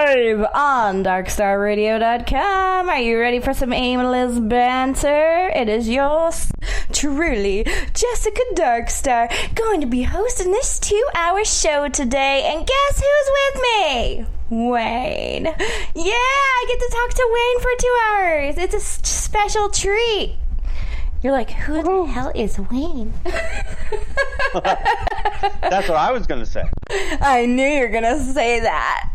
live on darkstarradio.com. Are you ready for some aimless banter? It is yours truly, Jessica Darkstar, going to be hosting this 2-hour show today. And guess who's with me? Wayne. Yeah, I get to talk to Wayne for 2 hours. It's a special treat. You're like, who the hell is Wayne? That's what I was going to say. I knew you were going to say that.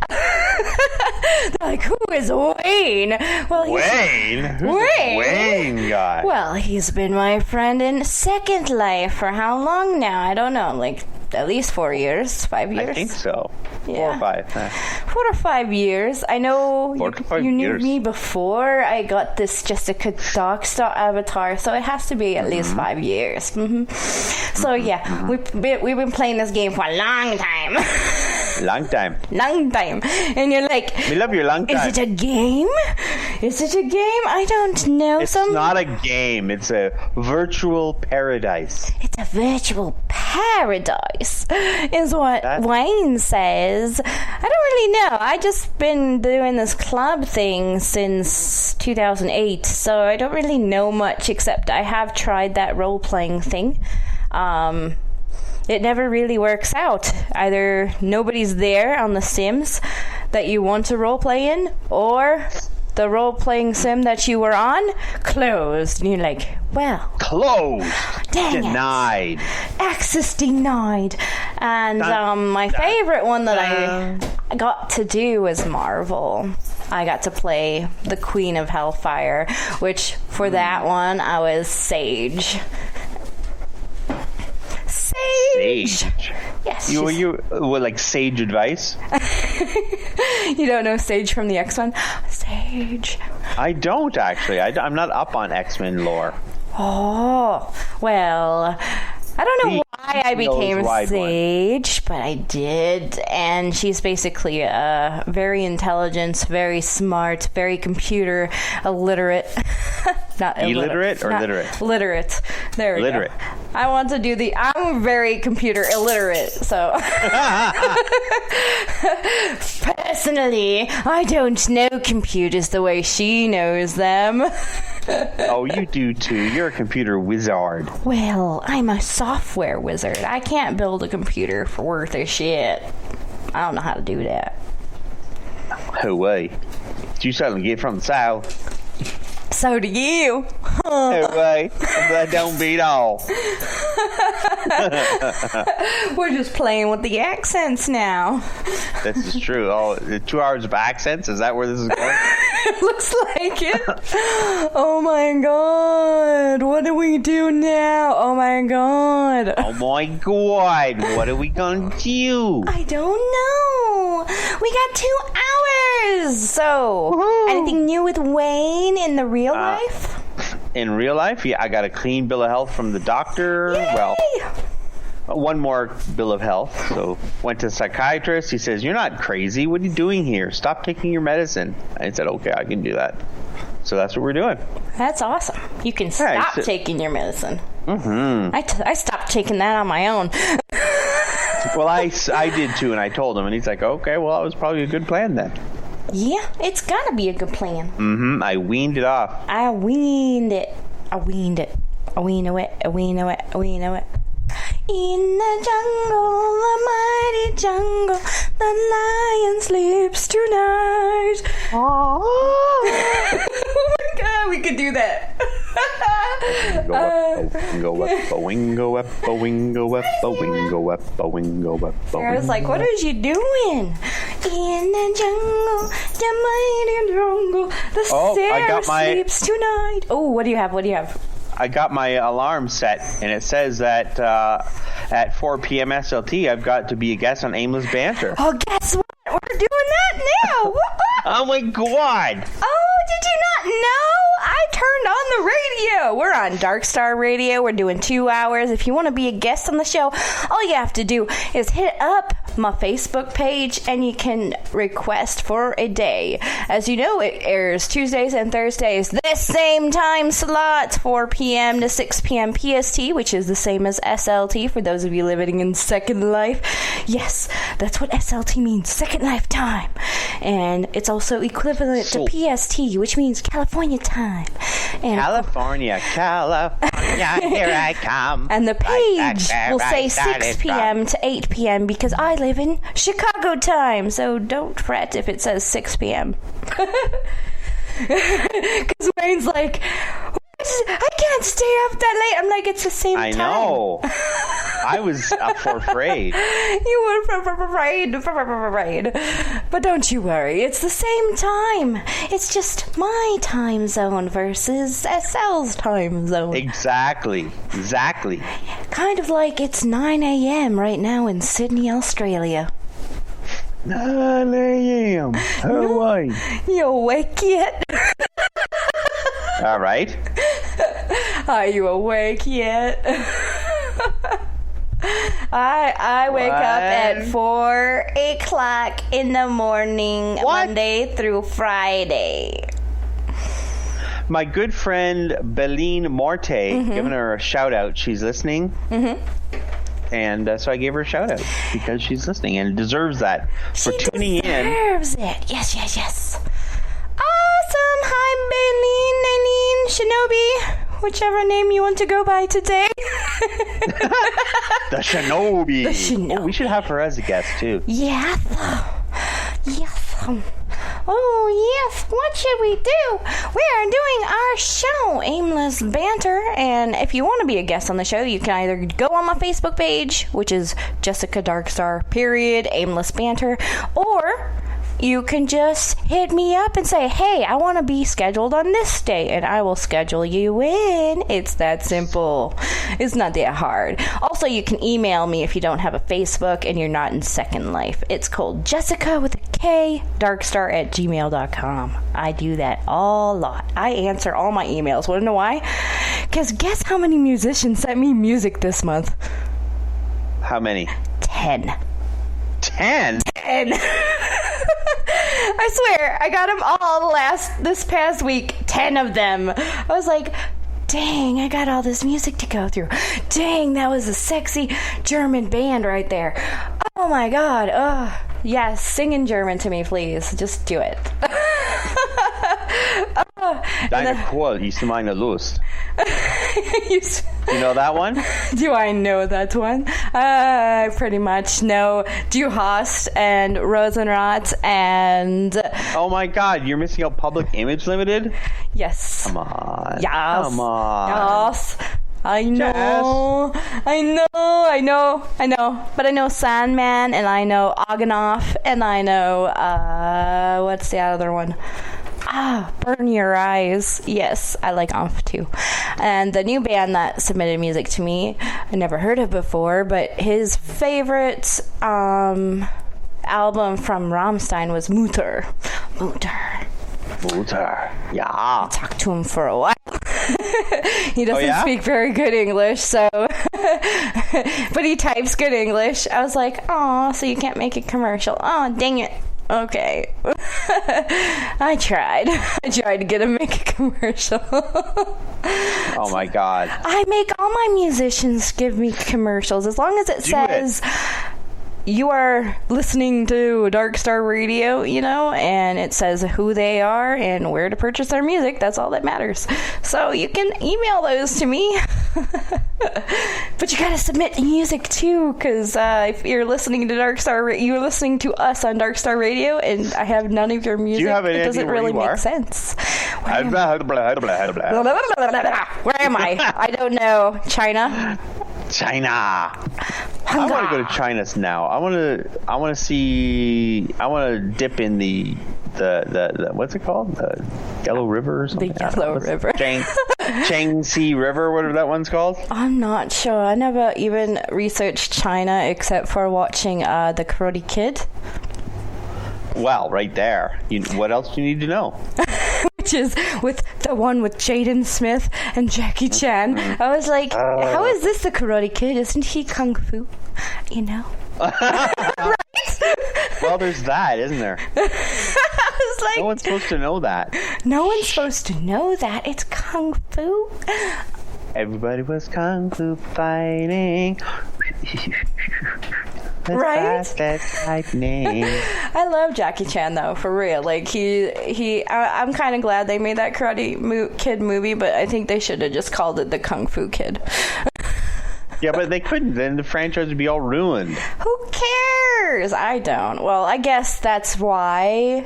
They're like, who is Wayne? Well, Wayne? Who's this Wayne guy? Well, he's been my friend in Secondlife for how long now? I don't know, like at least 4 years, 5 years? I think so. Yeah. 4 or 5. 4 or 5 years. I know you knew years. me before I got this Jessica Darkstar avatar, so it has to be at least 5 years. So yeah, we've been playing this game for a long time. Long time. Long time. And you're like, we love your long time. Is it a game? Is it a game? I don't know. It's not a game. It's a virtual paradise. It's a virtual paradise, is what Wayne says. I don't really know. I just been doing this club thing since 2008, so I don't really know much, except I have tried that role-playing thing. It never really works out. Either nobody's there on the Sims that you want to roleplay in, or the role-playing sim that you were on closed. And you're like, well, closed. Dang denied. It. Access denied. And my favorite one that I got to do was Marvel. I got to play the Queen of Hellfire, which for that one I was Sage. Sage. Yes. You what, like Sage Advice? You don't know Sage from the X-Men? Sage. I don't actually. I'm not up on X-Men lore. Oh, well, I don't know why I became Sage, but I did. And she's basically very intelligent, very smart, very computer illiterate. Not illiterate. Literate? Literate. There we go. I want to do I'm very computer illiterate, so. Personally, I don't know computers the way she knows them. Oh, you do too. You're a computer wizard. Well, I'm a software wizard. I can't build a computer for worth of shit. I don't know how to do that. No way. You suddenly get from the south. So do you. No way. That don't beat all. We're just playing with the accents now. This is true. Oh, 2 hours of accents? Is that where this is going? It looks like it. Oh my god. What do we do now? Oh my god. Oh my god. What are we going to do? I don't know. We got 2 hours. So, anything new with Wayne in the real life? In real life? Yeah, I got a clean bill of health from the doctor. Yay! Well, one more bill of health. So went to the psychiatrist. He says, you're not crazy. What are you doing here? Stop taking your medicine. I said, okay, I can do that. So that's what we're doing. That's awesome. You can stop taking your medicine. I stopped taking that on my own. Well, I did too, and I told him, and he's like, okay, well, that was probably a good plan then. Yeah, it's gotta be a good plan. I weaned it off. I weaned it. I weaned it. In the jungle, the mighty jungle, the lion sleeps tonight. Oh my god, we could do that. Wingo up, a wingo up, a wingo up, a wingo up, a wingo up. I was like, what is you doing? In the jungle, the mighty jungle, the bear sleeps tonight. Oh, what do you have? I got my alarm set, and it says that at 4 p.m. SLT, I've got to be a guest on Aimless Banter. Oh, guess what? We're doing that now. Oh, my God. Oh, did you not know? I turned on the radio. We're on Darkstar Radio. We're doing 2 hours. If you want to be a guest on the show, all you have to do is hit up my Facebook page and you can request for a day. As you know, it airs Tuesdays and Thursdays, this same time slot, 4 p.m. to 6 p.m. PST, which is the same as SLT for those of you living in Second Life. Yes, that's what SLT means, Second Life time. And it's also equivalent to PST, which means California time. And California, here I come. And the page will say 6 p.m. to 8 p.m. because I live in Chicago time. So don't fret if it says 6 p.m. Because Wayne's like, I can't stay up that late. I'm like, it's the same time. I know. I was up for afraid. You were afraid. But don't you worry. It's the same time. It's just my time zone versus SL's time zone. Exactly. Kind of like it's 9 a.m. right now in Sydney, Australia. 9 a.m. Hawaii. You awake yet? All right. Are you awake yet? I wake up at 4 o'clock in the morning, Monday through Friday. My good friend Beline Morte, giving her a shout out. She's listening. And so I gave her a shout out because she's listening and deserves that for tuning in. She deserves it. Yes. Awesome. Hi, Beline, Shinobi, whichever name you want to go by today. The Shinobi. Oh, we should have her as a guest too. Yes. Oh, yes. What should we do? We are doing our show, Aimless Banter. And if you want to be a guest on the show, you can either go on my Facebook page, which is Jessica Darkstar, Aimless Banter, or you can just hit me up and say, hey, I want to be scheduled on this day, and I will schedule you in. It's that simple. It's not that hard. Also, you can email me if you don't have a Facebook and you're not in Second Life. It's called Jessica with a K, darkstar@gmail.com. I do that a lot. I answer all my emails. Want to know why? Because guess how many musicians sent me music this month? How many? 10. 10? 10. I swear, I got them all this past week. 10 of them. I was like, dang, I got all this music to go through. Dang, that was a sexy German band right there. Oh my God. Yes, sing in German to me, please. Just do it. Deine Qual ist meine Lust. You know that one? Do I know that one? Pretty much know Du Hast and Rosenrot and... Oh my God, you're missing out Public Image Limited? Yes. Come on. Yes. Come on. Yes. I know. But I know Sandman, and I know Oganoff, and I know, what's the other one? Burn Your Eyes. Yes, I like Off too. And the new band that submitted music to me, I never heard of before, but his favorite album from Rammstein was Mutter. Yeah. I talked to him for a while. He doesn't speak very good English, so but he types good English. I was like, oh, so you can't make a commercial. Oh, dang it. Okay. I tried to get him to make a commercial. Oh my God. I make all my musicians give me commercials as long as it says you are listening to Darkstar Radio, and it says who they are and where to purchase their music. That's all that matters. So you can email those to me. But you gotta submit music too, because if you're listening to Darkstar, you're listening to us on Darkstar Radio, and I have none of your music. It doesn't really make sense. Where am I? I don't know. China. I want to go to China now. I want to dip in the what's it called? The Yellow River or something? The Yellow River. Changxi River, whatever that one's called. I'm not sure. I never even researched China except for watching The Karate Kid. Well, right there. What else do you need to know? Which is with the one with Jaden Smith and Jackie Chan. I was like, how is this The Karate Kid? Isn't he Kung Fu? Right. Well, there's that, isn't there? I was like, no one's supposed to know that. No one's supposed to know that. It's kung fu. Everybody was kung fu fighting. Right? That's lightning. I love Jackie Chan though, for real. Like I'm kind of glad they made that Karate Kid movie, but I think they should have just called it the Kung Fu Kid. Yeah, but they couldn't. Then the franchise would be all ruined. Who cares? I don't. Well, I guess that's why,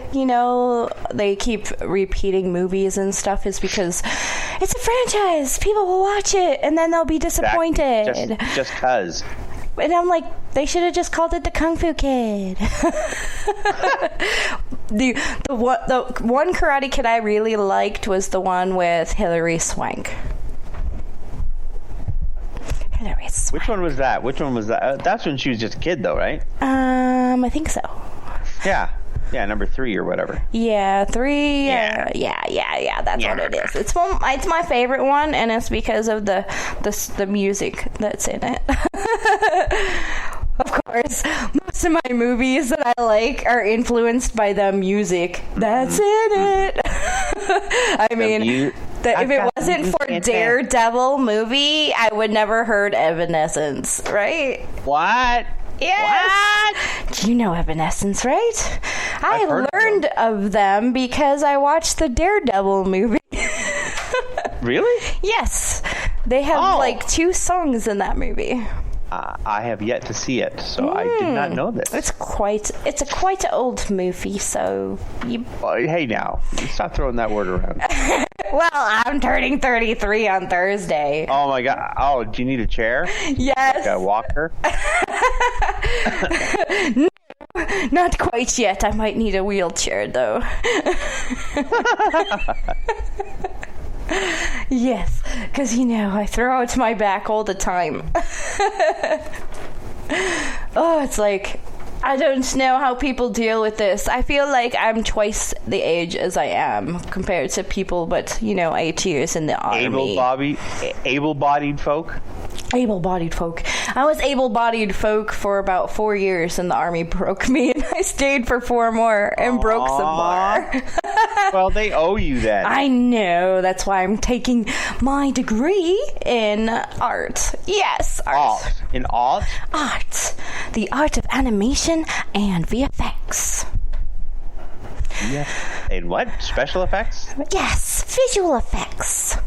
they keep repeating movies and stuff, is because it's a franchise. People will watch it, and then they'll be disappointed. Exactly. Just 'cause. And I'm like, they should have just called it the Kung Fu Kid. The one Karate Kid I really liked was the one with Hilary Swank. Which one was that? That's when she was just a kid, though, right? I think so. Yeah, number 3 or whatever. Yeah, 3. Yeah. That's what it is. It's my favorite one, and it's because of the music that's in it. Of course, most of my movies that I like are influenced by the music that's in it. I mean, if it wasn't for Daredevil movie, I would never heard Evanescence, right? What? Yes. What? You know Evanescence, right? I learned of them because I watched the Daredevil movie. Really? Yes. They have like 2 songs in that movie. I have yet to see it, so I did not know this. It's a quite old movie, so hey now, stop throwing that word around. Well, I'm turning 33 on Thursday. Oh my god. Oh, do you need a chair? Yes. Like a walker? No, not quite yet. I might need a wheelchair though. Yes, because I throw out my back all the time. Oh, it's like, I don't know how people deal with this. I feel like I'm twice the age as I am compared to people, but 8 years in the army. Able-bodied folk? Able-bodied folk. I was able-bodied folk for about 4 years, and the army broke me, and I stayed for 4 more and broke some more. Well, they owe you that. I know. That's why I'm taking my degree in art. Yes, art. In art? Art. The art of animation and VFX. Yeah. In what? Special effects? Yes, visual effects.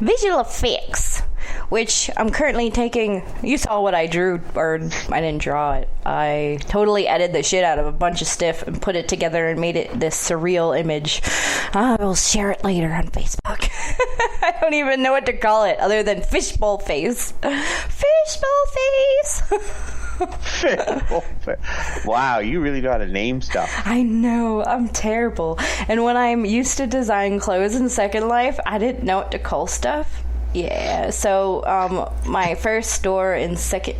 Visual effects. Which I'm currently taking. You saw what I drew, or I didn't draw it. I totally edited the shit out of a bunch of stuff and put it together and made it this surreal image. I will share it later on Facebook. I don't even know what to call it other than fishbowl face. Fishbowl face. Wow, you really know how to name stuff. I know, I'm terrible. And when I'm used to design clothes in Second Life, I didn't know what to call stuff. Yeah, so my second store in Second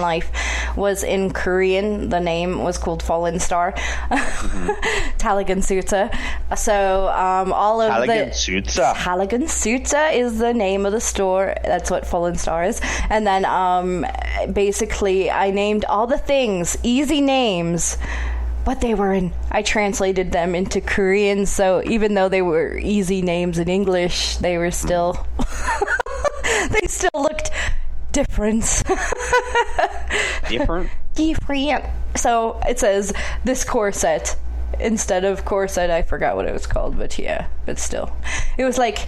Life was in Korean. The name was called Fallen Star. Taligansutsa. So all of Taligansutsa is the name of the store. That's what Fallen Star is. And then basically I named all the things, easy names. But I translated them into Korean, so even though they were easy names in English, they were still, they still looked different. Different? Different. So it says, this corset. Instead of corset, I forgot what it was called, but still. It was like,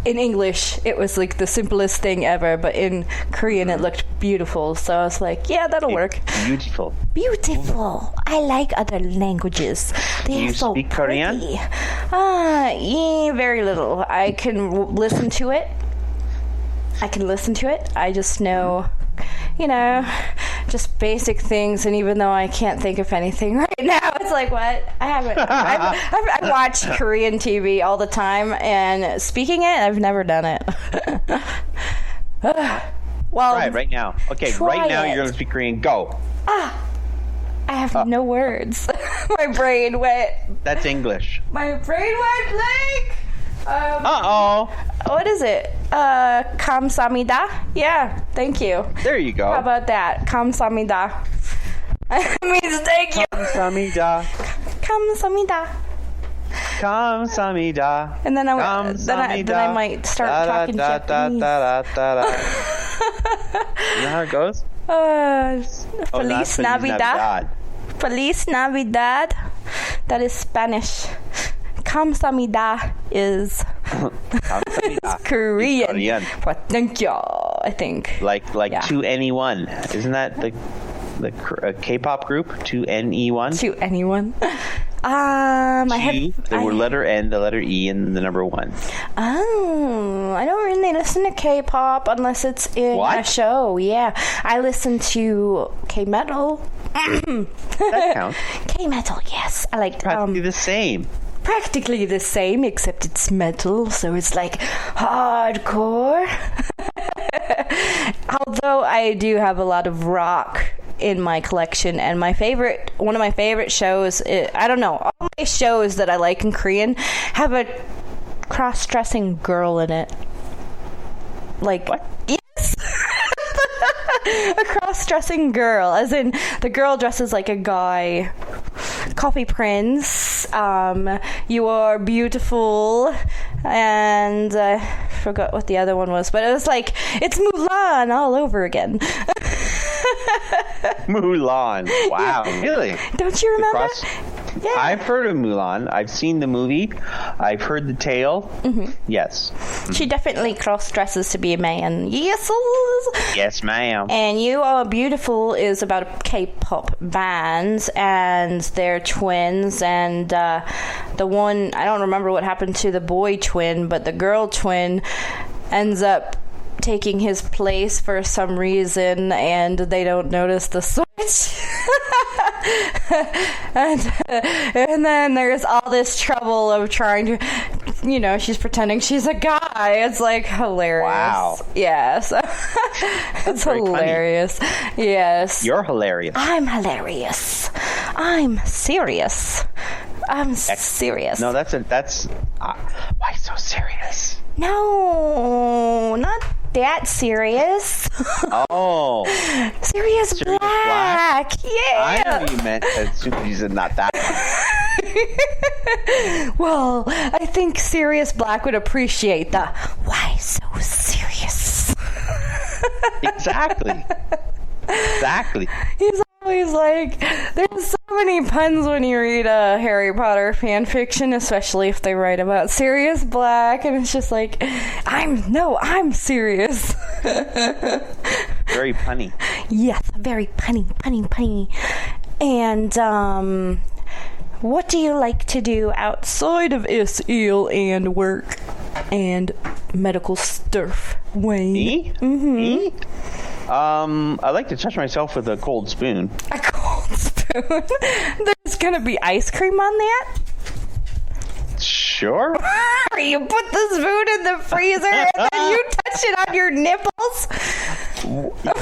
in English, it was like the simplest thing ever, but in Korean, it looked beautiful. So I was like, yeah, that'll work. Beautiful. Beautiful. I like other languages. They're so speak pretty. Korean? Yeah, very little. I can listen to it. I just know, just basic things, and even though I can't think of anything right now, it's like, what? I watch Korean TV all the time, and speaking it, I've never done it. Well, right now. Okay, right now you're going to speak Korean. Go. I have no words. My brain went. That's English. My brain went blank. What is it? Kamsamida? Yeah, thank you. There you go. How about that? Kamsamida. It means thank you. Kamsamida. Kamsamida. Kamsamida. And then I might start talking Japanese. You know how it goes? Feliz Navidad. Feliz Navidad. That is Spanish. Kamsamida is Korean. But thank you, I think. Like 2NE1. Isn't that the K-pop group? 2NE1? 2NE1. The letter N, the letter E, and the number 1. Oh, I don't really listen to K-pop unless it's in a show. Yeah, I listen to K-metal. That counts. K-metal, yes. I like practically the same. Practically the same, except it's metal, so it's like hardcore. Although I do have a lot of rock in my collection, and one of my favorite shows, I don't know, all my shows that I like in Korean have a cross-dressing girl in it. Like, what? Yes! A cross-dressing girl, as in the girl dresses like a guy. Coffee Prince, You Are Beautiful, and I forgot what the other one was, but it was like, it's Mulan all over again. Mulan. Wow. Yeah. Really? Don't you remember? Yeah. I've heard of Mulan. I've seen the movie. I've heard the tale. Mm-hmm. Yes. She definitely cross-dresses to be a man. Yes. Yes, ma'am. And You Are Beautiful is about a K-pop band, and they're twins, and the one, I don't remember what happened to the boy twin, but the girl twin ends up taking his place for some reason, and they don't notice the switch. and then there's all this trouble of trying to, she's pretending she's a guy. It's like hilarious. Wow. Yes. It's hilarious. Funny. Yes. You're hilarious. I'm hilarious. I'm serious. I'm serious. No, that's why so serious? No, not that serious. Oh. Sirius Black. Yeah. I know you meant as soon as you said not that one. Well, I think Sirius Black would appreciate the why so serious. Exactly. He's always like, there's so many puns when you read a Harry Potter fan fiction, especially if they write about Sirius Black, and it's just like, I'm serious. Very punny. Yes, very punny. And, what do you like to do outside of SEAL and work and medical stuff, Wayne? Me? Mm-hmm. Me? I like to touch myself with a cold spoon. A cold spoon? There's gonna be ice cream on that? Sure. You put the spoon in the freezer and then you touch it on your nipples?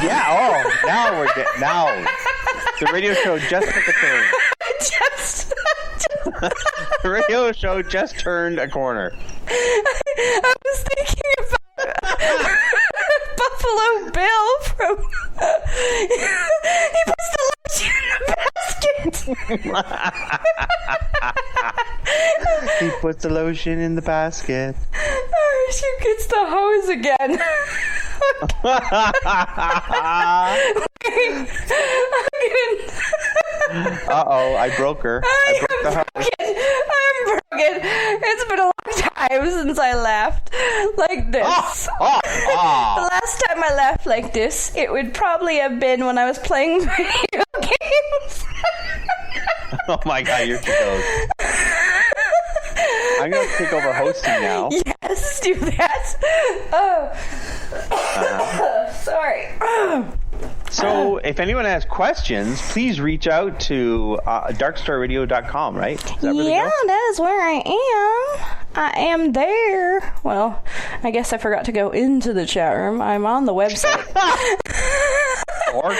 Yeah, now the radio show just took a turn. The radio show just turned a corner. I was thinking about Buffalo Bill from he puts the lotion in the basket. He puts the lotion in the basket. Oh, she gets the hose again. Uh-oh, I broke her. I broke the hose. I'm broken. It's been a long time since I laughed like this. The last time I laughed like this, it would probably have been when I was playing video games. Oh my god, you're too close. I'm going to take over hosting now. Yes, do that. Sorry. So, if anyone has questions, please reach out to darkstarradio.com, right? That is where I am. I am there. Well, I guess I forgot to go into the chat room. I'm on the website. Or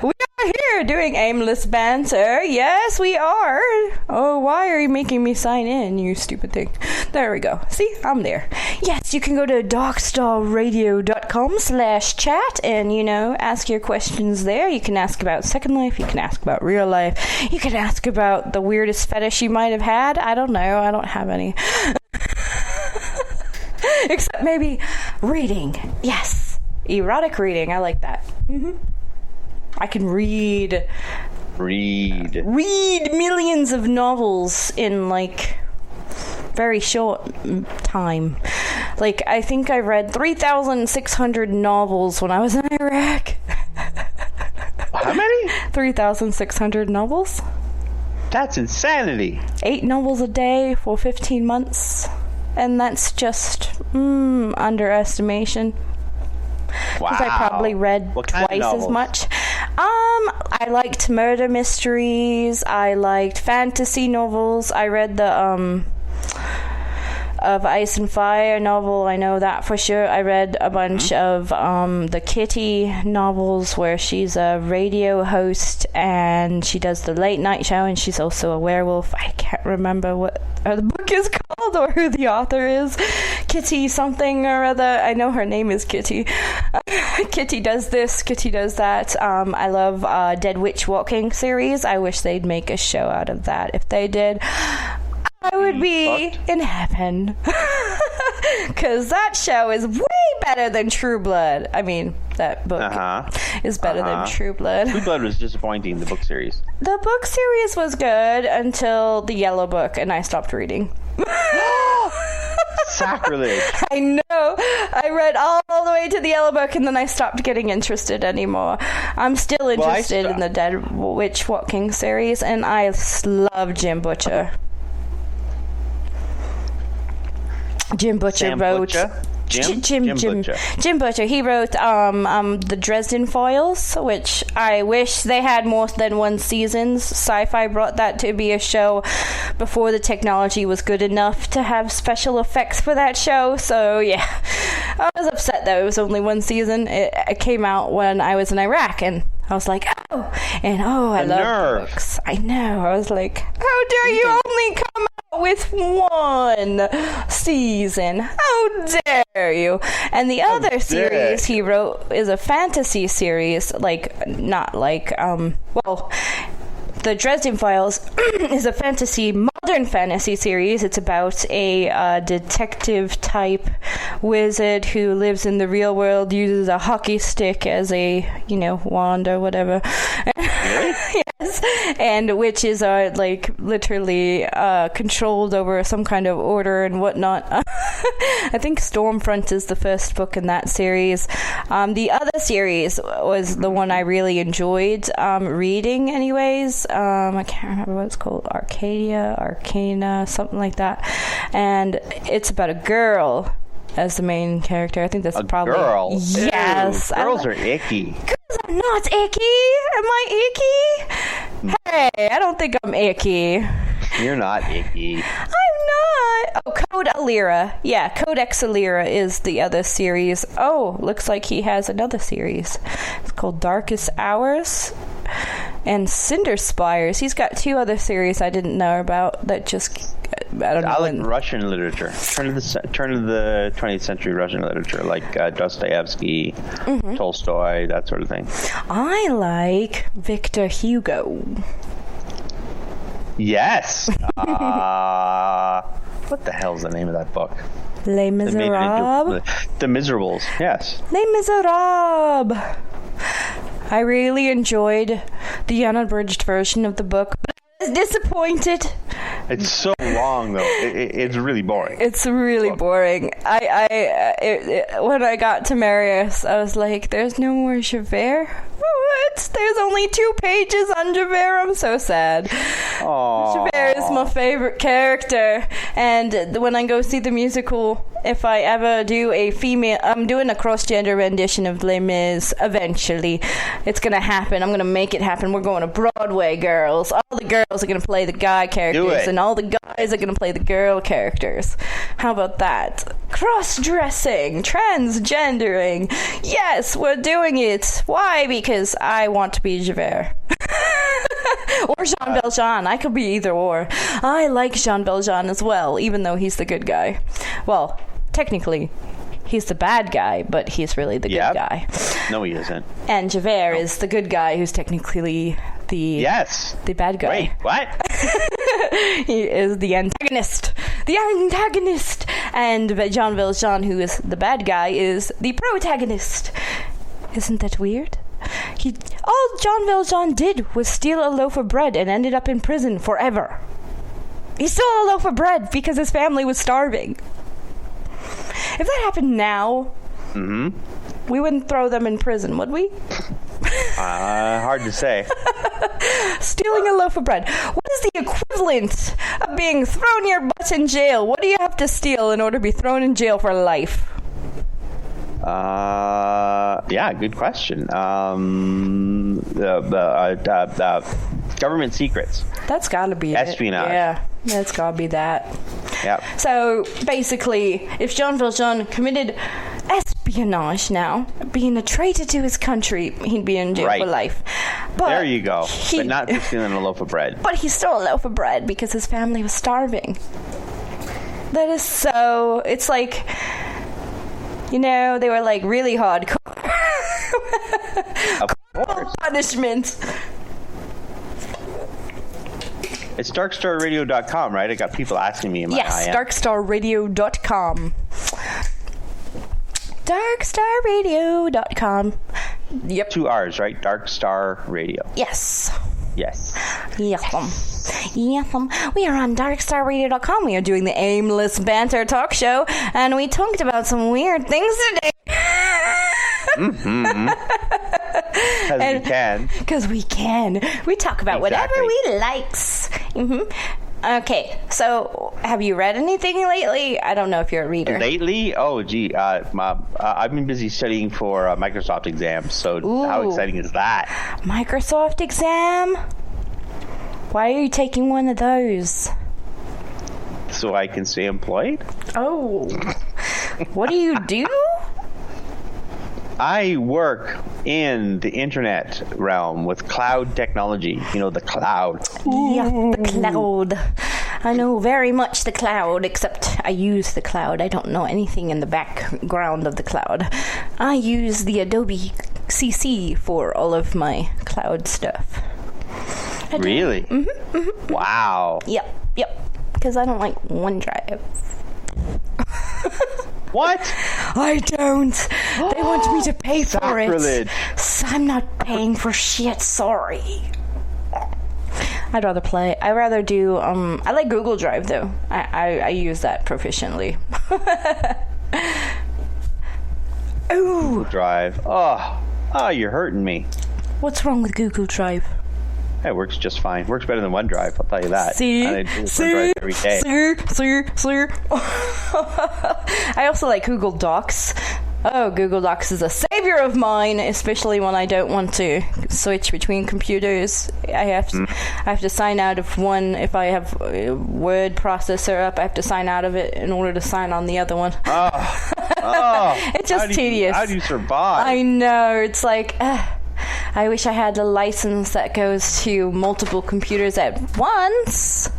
We here doing aimless banter. Yes, we are. Oh, why are you making me sign in, you stupid thing? There we go. See, I'm there. Yes, you can go to darkstarradio.com/chat and, ask your questions there. You can ask about Second Life. You can ask about real life. You can ask about the weirdest fetish you might have had. I don't know. I don't have any. Except maybe reading. Yes. Erotic reading. I like that. I can read millions of novels in very short time. I think I read 3,600 novels when I was in Iraq. How many? 3,600 novels. That's insanity. 8 novels a day for 15 months. And that's just underestimation. Wow. Because I probably read twice as much. I liked murder mysteries. I liked fantasy novels. I read the of Ice and Fire novel. I know that for sure. I read a bunch of the Kitty novels where she's a radio host and she does the late night show and she's also a werewolf. I can't remember what the book is called or who the author is. Kitty something or other. I know her name is Kitty. Kitty does this, Kitty does that. I love Dead Witch Walking series. I wish they'd make a show out of that. If they did, I would be in heaven. Because that show is way better than True Blood. I mean, that book is better than True Blood. True Blood was disappointing, the book series. The book series was good until the Yellow Book, and I stopped reading. Sacrilege. I know. I read all the way to the Yellow Book, and then I stopped getting interested anymore. I'm still interested in the Dead Witch Walking series, and I love Jim Butcher. Jim Butcher wrote Jim Butcher. He wrote the Dresden Files, which I wish they had more than one seasons. Sci-Fi brought that to be a show before the technology was good enough to have special effects for that show. So yeah, I was upset that it was only one season. It came out when I was in Iraq, and I was like, I love books. I know. I was like, how dare you only come out with one season? How dare you? And the other series he wrote is a fantasy series, the Dresden Files is a modern fantasy series. It's about a detective type wizard who lives in the real world, uses a hockey stick as a, wand or whatever. Really? Yes. And witches are literally controlled over some kind of order and whatnot. I think Stormfront is the first book in that series. The other series was the one I really enjoyed reading anyways. I can't remember what it's called. Arcana, something like that. And it's about a girl as the main character. I think that's probably... girl? Yes. Ew, girls are icky. Girls are not icky. Am I icky? Hey, I don't think I'm icky. You're not icky. I'm not. Oh, Code Alira. Yeah, Codex Alira is the other series. Oh, looks like he has another series. It's called Darkest Hours and Cinder Spires. He's got 2 other series I didn't know about that just... I don't know. I like Russian literature. Turn of the 20th century Russian literature, like Dostoevsky, Tolstoy, that sort of thing. I like Victor Hugo. Yes. What the hell's the name of that book? Les Miserables. The Miserables. Yes. Les Miserables. I really enjoyed the unabridged version of the book, but I was disappointed. It's so long, though. It's really boring. It's really boring. When I got to Marius, I was like, there's no more Javert? What? There's only 2 pages on Javert. I'm so sad. Aww. Javert is my favorite character. And when I go see the musical, if I ever do I'm doing a cross-gender rendition of Les Mis eventually. It's going to happen. I'm going to make it happen. We're going to Broadway, girls. All the girls are going to play the guy characters, and all the guys are going to play the girl characters. How about that? cross-dressing, transgendering. Yes, we're doing it. Why? Because I want to be Javert. Or Jean Valjean. I could be either or. I like Jean Valjean as well, even though he's the good guy. Well, technically, he's the bad guy, but he's really the good guy. No, he isn't. And Javert is the good guy who's technically the bad guy. Wait, what? He is the antagonist. The antagonist. And Jean Valjean, who is the bad guy, is the protagonist. Isn't that weird? All Jean Valjean did was steal a loaf of bread and ended up in prison forever. He stole a loaf of bread because his family was starving. If that happened now, we wouldn't throw them in prison, would we? Hard to say. Stealing a loaf of bread. What is the equivalent of being thrown your butt in jail? What do you have to steal in order to be thrown in jail for life? Yeah, good question. Government secrets. That's gotta be espionage. Yeah, that's gotta be that. Yeah. So basically, if Jean Valjean committed espionage now, being a traitor to his country, he'd be in jail for life. But there you go. But not for stealing a loaf of bread. But he stole a loaf of bread because his family was starving. That is so... It's like... You know, they were like really hardcore. Of course. Punishment. It's darkstarradio.com, right? I got people asking me. Yes, darkstarradio.com. Darkstarradio.com. Yep. 2 R's, right? Darkstar Radio. Yes. Yes. Yes. We are on darkstarradio.com. We are doing the Aimless Banter Talk Show, and we talked about some weird things today. Because we can. We talk about whatever we likes. Okay, so have you read anything lately? I don't know if you're a reader. Lately? Oh, gee. I've been busy studying for Microsoft exams, so how exciting is that? Microsoft exam? Why are you taking one of those? So I can stay employed? Oh. What do you do? I work in the internet realm with cloud technology. You know, the cloud. Yeah, the cloud. I know very much the cloud, except I use the cloud. I don't know anything in the background of the cloud. I use the Adobe CC for all of my cloud stuff. Really? Wow. Yep. Because I don't like OneDrive. What? I don't. They want me to pay for it. I'm not paying for shit. Sorry. I'd rather do. I like Google Drive though. I use that proficiently. Ooh. Google Drive. Oh, you're hurting me. What's wrong with Google Drive? It works just fine. Works better than OneDrive, I'll tell you that. See? OneDrive every day. I also like Google Docs. Oh, Google Docs is a savior of mine, especially when I don't want to switch between computers. I have to sign out of one. If I have a word processor up, I have to sign out of it in order to sign on the other one. It's just tedious. How do you survive? I know. It's like... I wish I had a license that goes to multiple computers at once.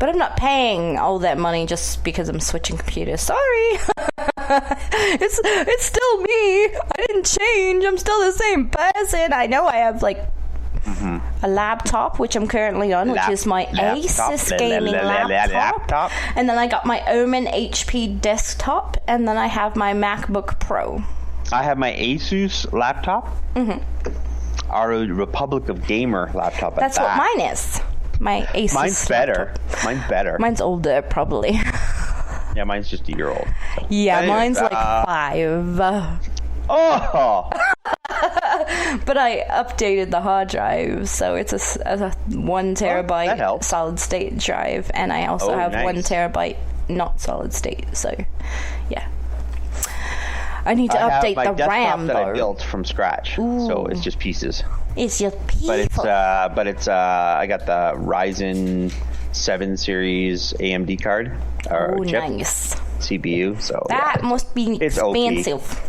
But I'm not paying all that money just because I'm switching computers. Sorry. It's still me. I didn't change. I'm still the same person. I know I have like a laptop, which I'm currently on, which is my Asus gaming laptop. And then I got my Omen HP desktop. And then I have my MacBook Pro. I have my Asus laptop. Our Republic of Gamer laptop. That's what mine is. My Asus. Mine's better. Mine's older, probably. Yeah, mine's just a year old. So. Yeah, mine's like 5. Oh! But I updated the hard drive, so it's a 1 terabyte solid state drive, and I also have 1 terabyte not solid state. So, yeah. I need to update the RAM that though. I built from scratch, so it's just pieces. It's just pieces. But it's I got the Ryzen 7 series AMD card or chip. Nice. CPU. So that must be it's expensive.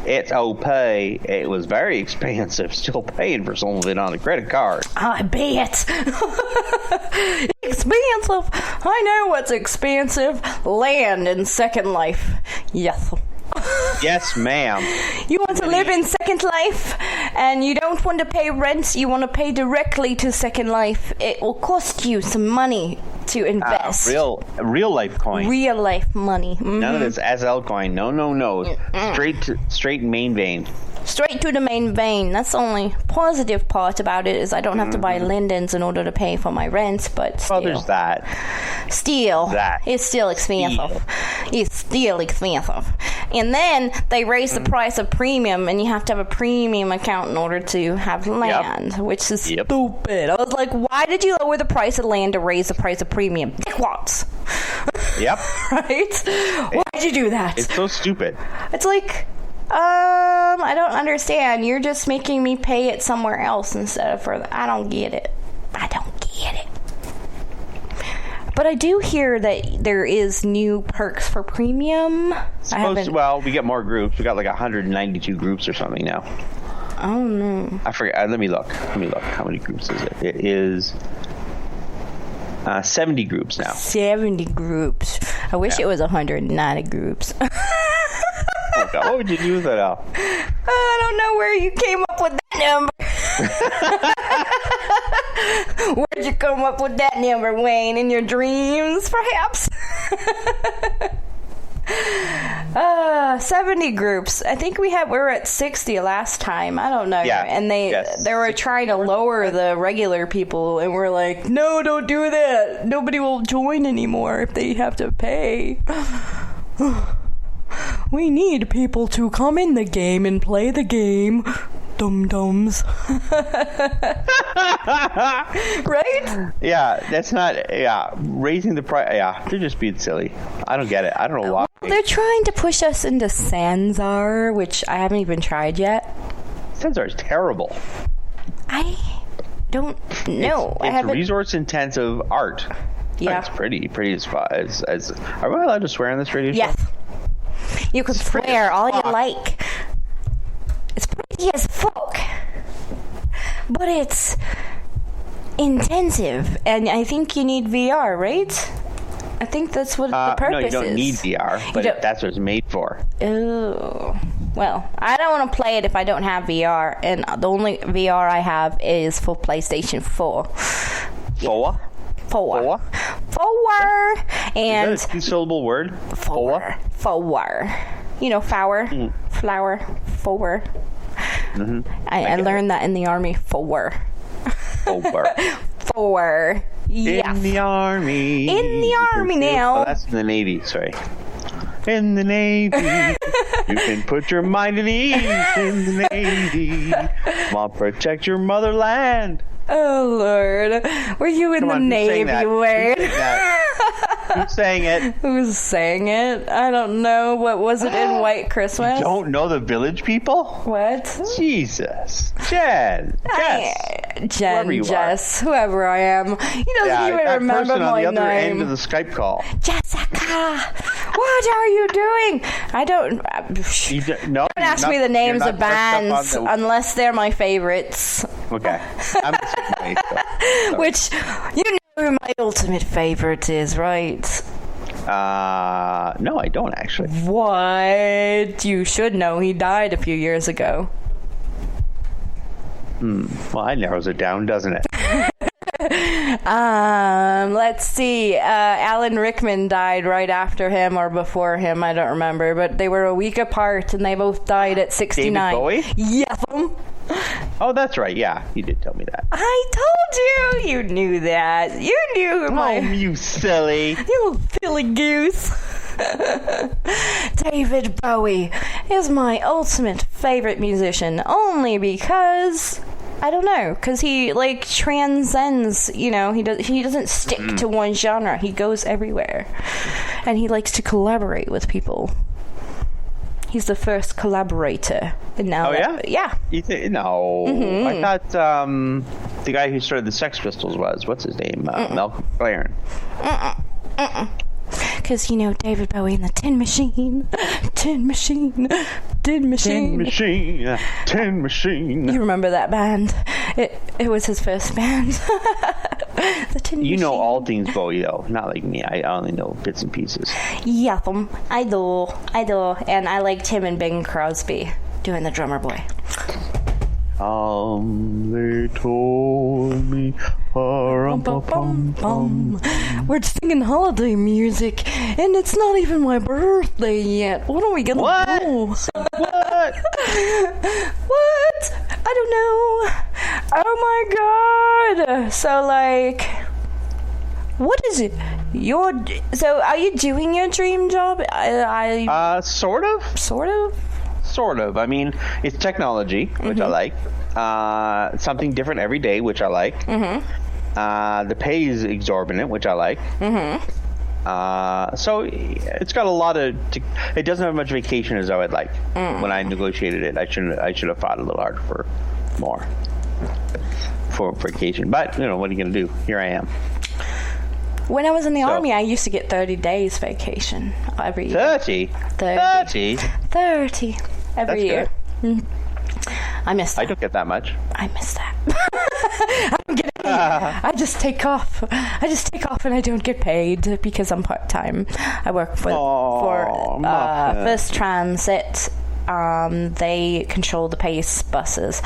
It's OP. It was very expensive. Still paying for some of it on a credit card. I bet. Expensive. I know what's expensive. Land in Second Life. Yes. Yes, ma'am. You want to live in Second Life and you don't want to pay rent, you want to pay directly to Second Life. It will cost you some money to invest. Real life coin. Real life money. Mm-hmm. None of this SL coin. No. Straight main vein. Straight to the main vein. That's the only positive part about it, is I don't have to buy lindens in order to pay for my rent, but still. Well, there's that. It's still expensive. It's still expensive. And then they raise the price of premium, and you have to have a premium account in order to have land, which is stupid. I was like, why did you lower the price of land to raise the price of premium? Dickwads. Yep. Right? Why'd you do that? It's so stupid. It's like, I don't understand. You're just making me pay it somewhere else instead of for. I don't get it. But I do hear that there is new perks for premium. Well, we get more groups. We got like 192 groups or something now. Oh no. I forget. Let me look. How many groups is it? It is 70 groups now. 70 groups. I wish it was 190 groups. Oh God, what would you do with that, Al? I don't know where you came up with that number. Where'd you come up with that number, Wayne? In your dreams, perhaps? 70 groups. I think we were at 60 last time. I don't know. Yeah. And they were trying to lower the regular people, and we're like, no, don't do that. Nobody will join anymore if they have to pay. We need people to come in the game and play the game. Dum-dums. Right? Yeah, that's not... Yeah, raising the price... Yeah, they're just being silly. I don't get it. I don't know why. They're trying to push us into Sanzar, which I haven't even tried yet. Sanzar is terrible. I don't know. It's resource-intensive art. Yeah. It's pretty as... Are we allowed to swear on this radio show? Yes. You can swear all you like. It's pretty as fuck. But it's intensive. And I think you need VR, right? I think that's what the purpose is. No, you don't need VR, but that's what it's made for. Oh. Well, I don't want to play it if I don't have VR. And the only VR I have is for PlayStation 4. 4? 4. And is that a two-syllable word? 4. You know, flower. 4. Mm-hmm. I learned that in the army. 4. 4. Yeah. In the army now. Oh, that's in the Navy. Sorry. In the Navy, you can put your mind at ease. In the Navy, come on, protect your motherland. Oh Lord, were you in the Navy, Wade? Who's saying it? Who's saying it? I don't know. What was it in White Christmas? You don't know the Village People? What? Jesus, Jen, Jess, whoever I am. He doesn't even remember my name. On the other end of the Skype call. Jessica, what are you doing? I don't. Don't ask me the names of bands unless they're my favorites. Okay. Which, you know who my ultimate favorite is, right? No, I don't actually. What? You should know. He died a few years ago. Well, that narrows it down, doesn't it? Let's see. Alan Rickman died right after him or before him. I don't remember, but they were a week apart, and they both died at 69. David Bowie? Yes. Oh, that's right. Yeah, you did tell me that. I told you. You knew that. You knew you silly. You silly goose. David Bowie is my ultimate favorite musician, only because I don't know, because he transcends. He doesn't stick to one genre. He goes everywhere, and he likes to collaborate with people. He's the first collaborator. And now yeah. No. Mm-hmm. I thought the guy who started the Sex Pistols was. What's his name? Malcolm McLaren. Because, David Bowie and the Tin Machine. Tin Machine. Tin Machine. Tin Machine. Tin Machine. You remember that band? It was his first band. The Tin Machine. You know all things Bowie, though. Not like me. I only know bits and pieces. Yeah, I do. And I liked him and Bing Crosby doing the Drummer Boy. They told me. We're singing holiday music, and it's not even my birthday yet. What are we gonna do? What? What? I don't know. Oh my god. So, what is it? So, are you doing your dream job? Sort of. Sort of? Sort of. I mean, it's technology, which I like. Something different every day, which I like. The pay is exorbitant, which I like. So it's got a lot of. It doesn't have much vacation as I would like. When I negotiated it, I should have fought a little harder for more for vacation. But what are you gonna do? Here I am. When I was in the Army, I used to get 30 days vacation every year. 30 every year. I miss that. I don't get that much. I miss that. I don't get paid. I just take off. And I don't get paid because I'm part-time. I work for First Transit. They control the Pace buses.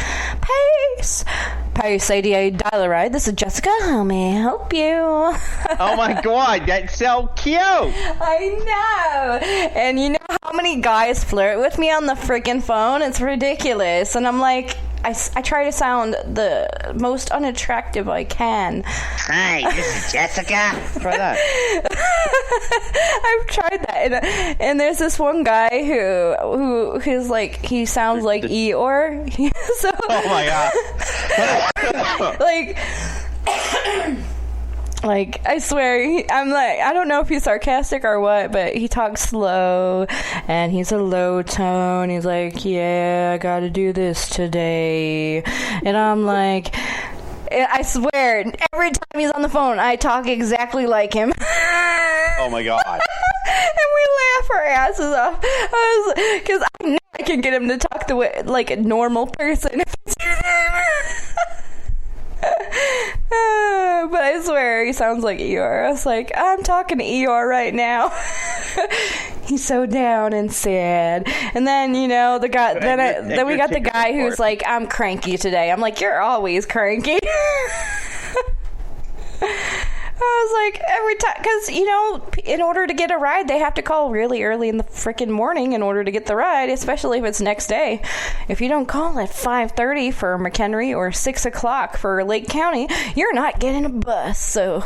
Pace 88 dial-a-ride. This is Jessica. How may I help you? Oh my god, that's so cute. I know. And you know how many guys flirt with me on the freaking phone? It's ridiculous. And I'm like, I try to sound the most unattractive I can. Hi, this is Jessica. Try that. I've tried that, and there's this one guy who's like, he sounds like Eeyore. So, oh my god. Like, I swear, I'm like, I don't know if he's sarcastic or what, but he talks slow, and he's a low tone. He's like, yeah, I gotta do this today. And I'm like, I swear, every time he's on the phone, I talk exactly like him. Oh my god. And we laugh our asses off. Because I know I can get him to talk the way, like a normal person. But I swear he sounds like Eeyore. I was like, I'm talking to Eeyore right now. He's so down and sad. And then the guy. Then we got the guy who's like, I'm cranky today. I'm like, you're always cranky. I was like, every time, because, in order to get a ride, they have to call really early in the freaking morning in order to get the ride, especially if it's next day. If you don't call at 5:30 for McHenry or 6 o'clock for Lake County, you're not getting a bus, so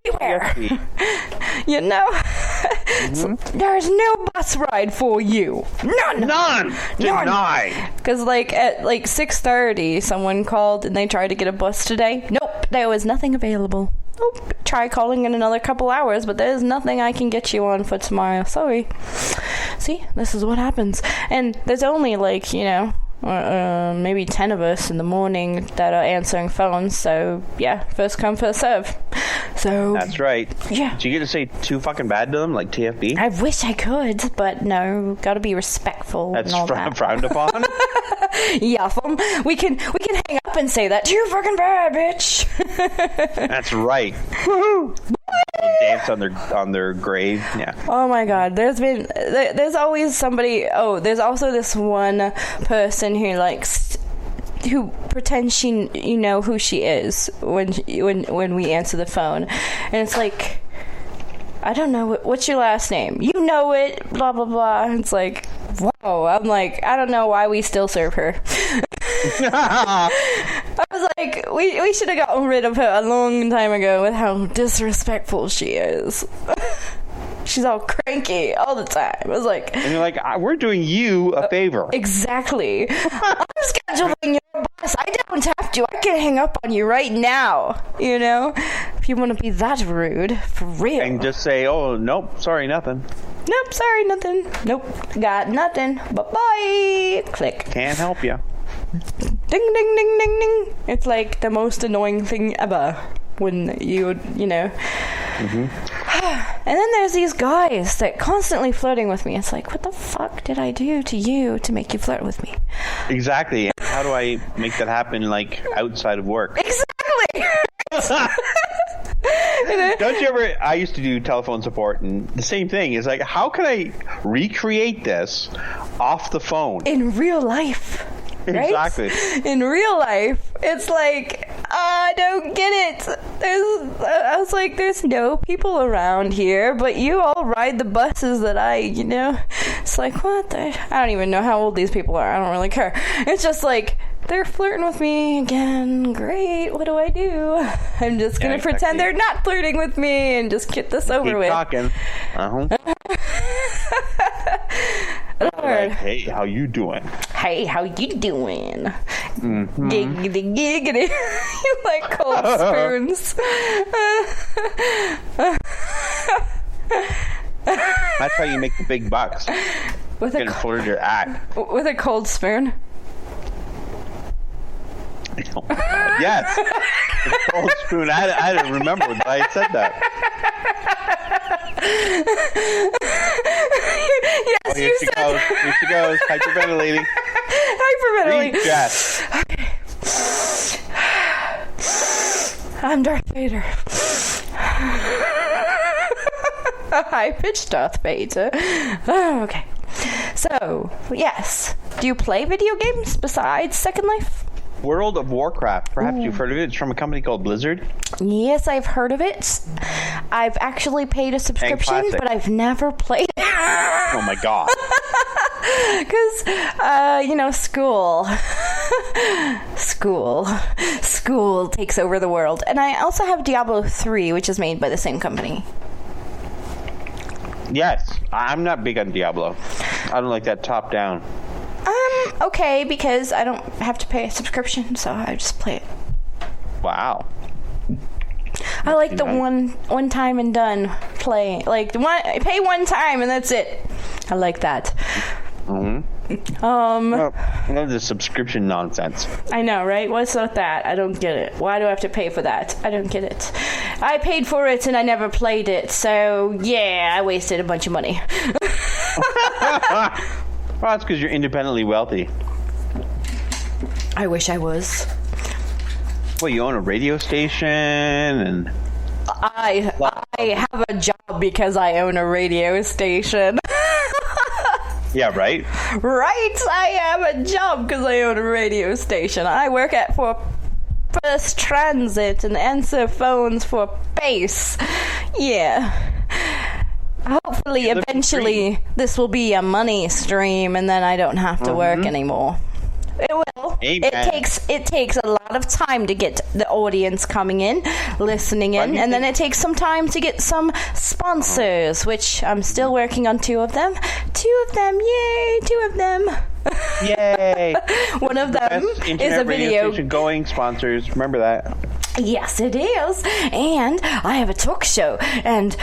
beware. So there's no bus ride for you. None. Denied. Because, at 6:30, someone called and they tried to get a bus today. Nope, there was nothing available. Nope. Try calling in another couple hours, but there's nothing I can get you on for tomorrow. Sorry. See, this is what happens. And there's only maybe 10 of us in the morning that are answering phones. So yeah, first come, first serve. So that's right. Yeah. Did you get to say too fucking bad to them, like TFB? I wish I could, but no. Got to be respectful. That's and all that. frowned upon. Yeah, we can hang up and say that. Too fucking bad, bitch. That's right. Woohoo! Dance on their grave. Yeah. Oh my god. There's always somebody. Oh, there's also this one person who pretends she who she is when we answer the phone, and it's like, I don't know, what's your last name? You know it, blah blah blah. It's like, whoa. I'm like, I don't know why we still serve her. I was like, we should have gotten rid of her a long time ago with how disrespectful she is. She's all cranky all the time. I was like... And you're like, we're doing you a favor. Exactly. I'm scheduling your bus. I don't have to. I can hang up on you right now. If you want to be that rude. For real. And just say, oh, nope, sorry, nothing. Nope, sorry, nothing. Nope, got nothing. Bye-bye. Click. Can't help you. Ding, ding, ding, ding, ding. It's like the most annoying thing ever when you. And then there's these guys that constantly flirting with me. It's like, what the fuck did I do to you to make you flirt with me? Exactly. How do I make that happen, like, outside of work? Exactly. Don't you ever? I used to do telephone support, and the same thing is like, how can I recreate this off the phone In real life. Right? Exactly. In real life, it's like, I don't get it. I was like, there's no people around here, but you all ride the buses that it's like, what the? I don't even know how old these people are. I don't really care. It's just like, they're flirting with me again. Great. What do I do? I'm just going to pretend they're not flirting with me and just get this over with. Keep talking. Like, hey, how you doing? Hey, how you doing? Mm-hmm. Giggity, giggity. You like cold spoons. That's how you make the big bucks. With You can flirt your act. with a cold spoon. Yes. With a cold spoon. I didn't remember that I said that. Yes, Oh, here she goes. Here she goes. Hyperventilating. Hyperventilating. Breathe, Jess. I'm Darth Vader. High-pitched Darth Vader. Oh, okay. So, yes. Do you play video games besides Second Life? World of Warcraft. Perhaps you've heard of it. It's from a company called Blizzard. Yes, I've heard of it. I've actually paid a subscription, classic. but I've never played it. Oh my god. Because, school takes over the world. And I also have Diablo 3, which is made by the same company. Yes. I'm not big on Diablo. I don't like that top down. Okay, because I don't have to pay a subscription, so I just play it. Wow. I like the one time and done play. Like, I pay one time and that's it. I like that. Well, I love the subscription nonsense. I know, right? What's with that? I don't get it. Why do I have to pay for that? I don't get it. I paid for it and I never played it, so yeah, I wasted a bunch of money. Well, that's because you're independently wealthy. I wish I was. Well, you own a radio station and... I have a job because I own a radio station. Yeah, right? Right? I have a job because I own a radio station. I work for First Transit and answer phones for base. Yeah. Hopefully, eventually, this will be a money stream, and then I don't have to work anymore. It will. Amen. It takes a lot of time to get the audience coming in, listening in, and then it takes some time to get some sponsors, which I'm still working on 2 of them. 2 of them, yay! 2 of them. Yay! One of them is a video. Going sponsors. Remember that. Yes, it is. And I have a talk show. And,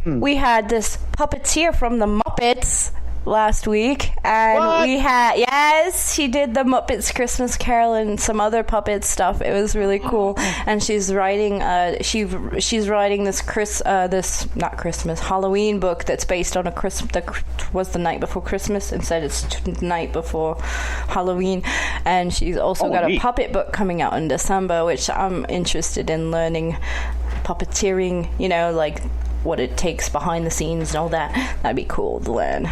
we had this puppeteer from the Muppets last week. And we had, yes, she did the Muppets Christmas Carol and some other puppet stuff. It was really cool. And she's writing, she's writing this not Christmas, Halloween book that's based on was the night before Christmas. Instead, it's the night before Halloween. And she's also got a puppet book coming out in December, which I'm interested in learning puppeteering, like what it takes behind the scenes and all that. That'd be cool to learn.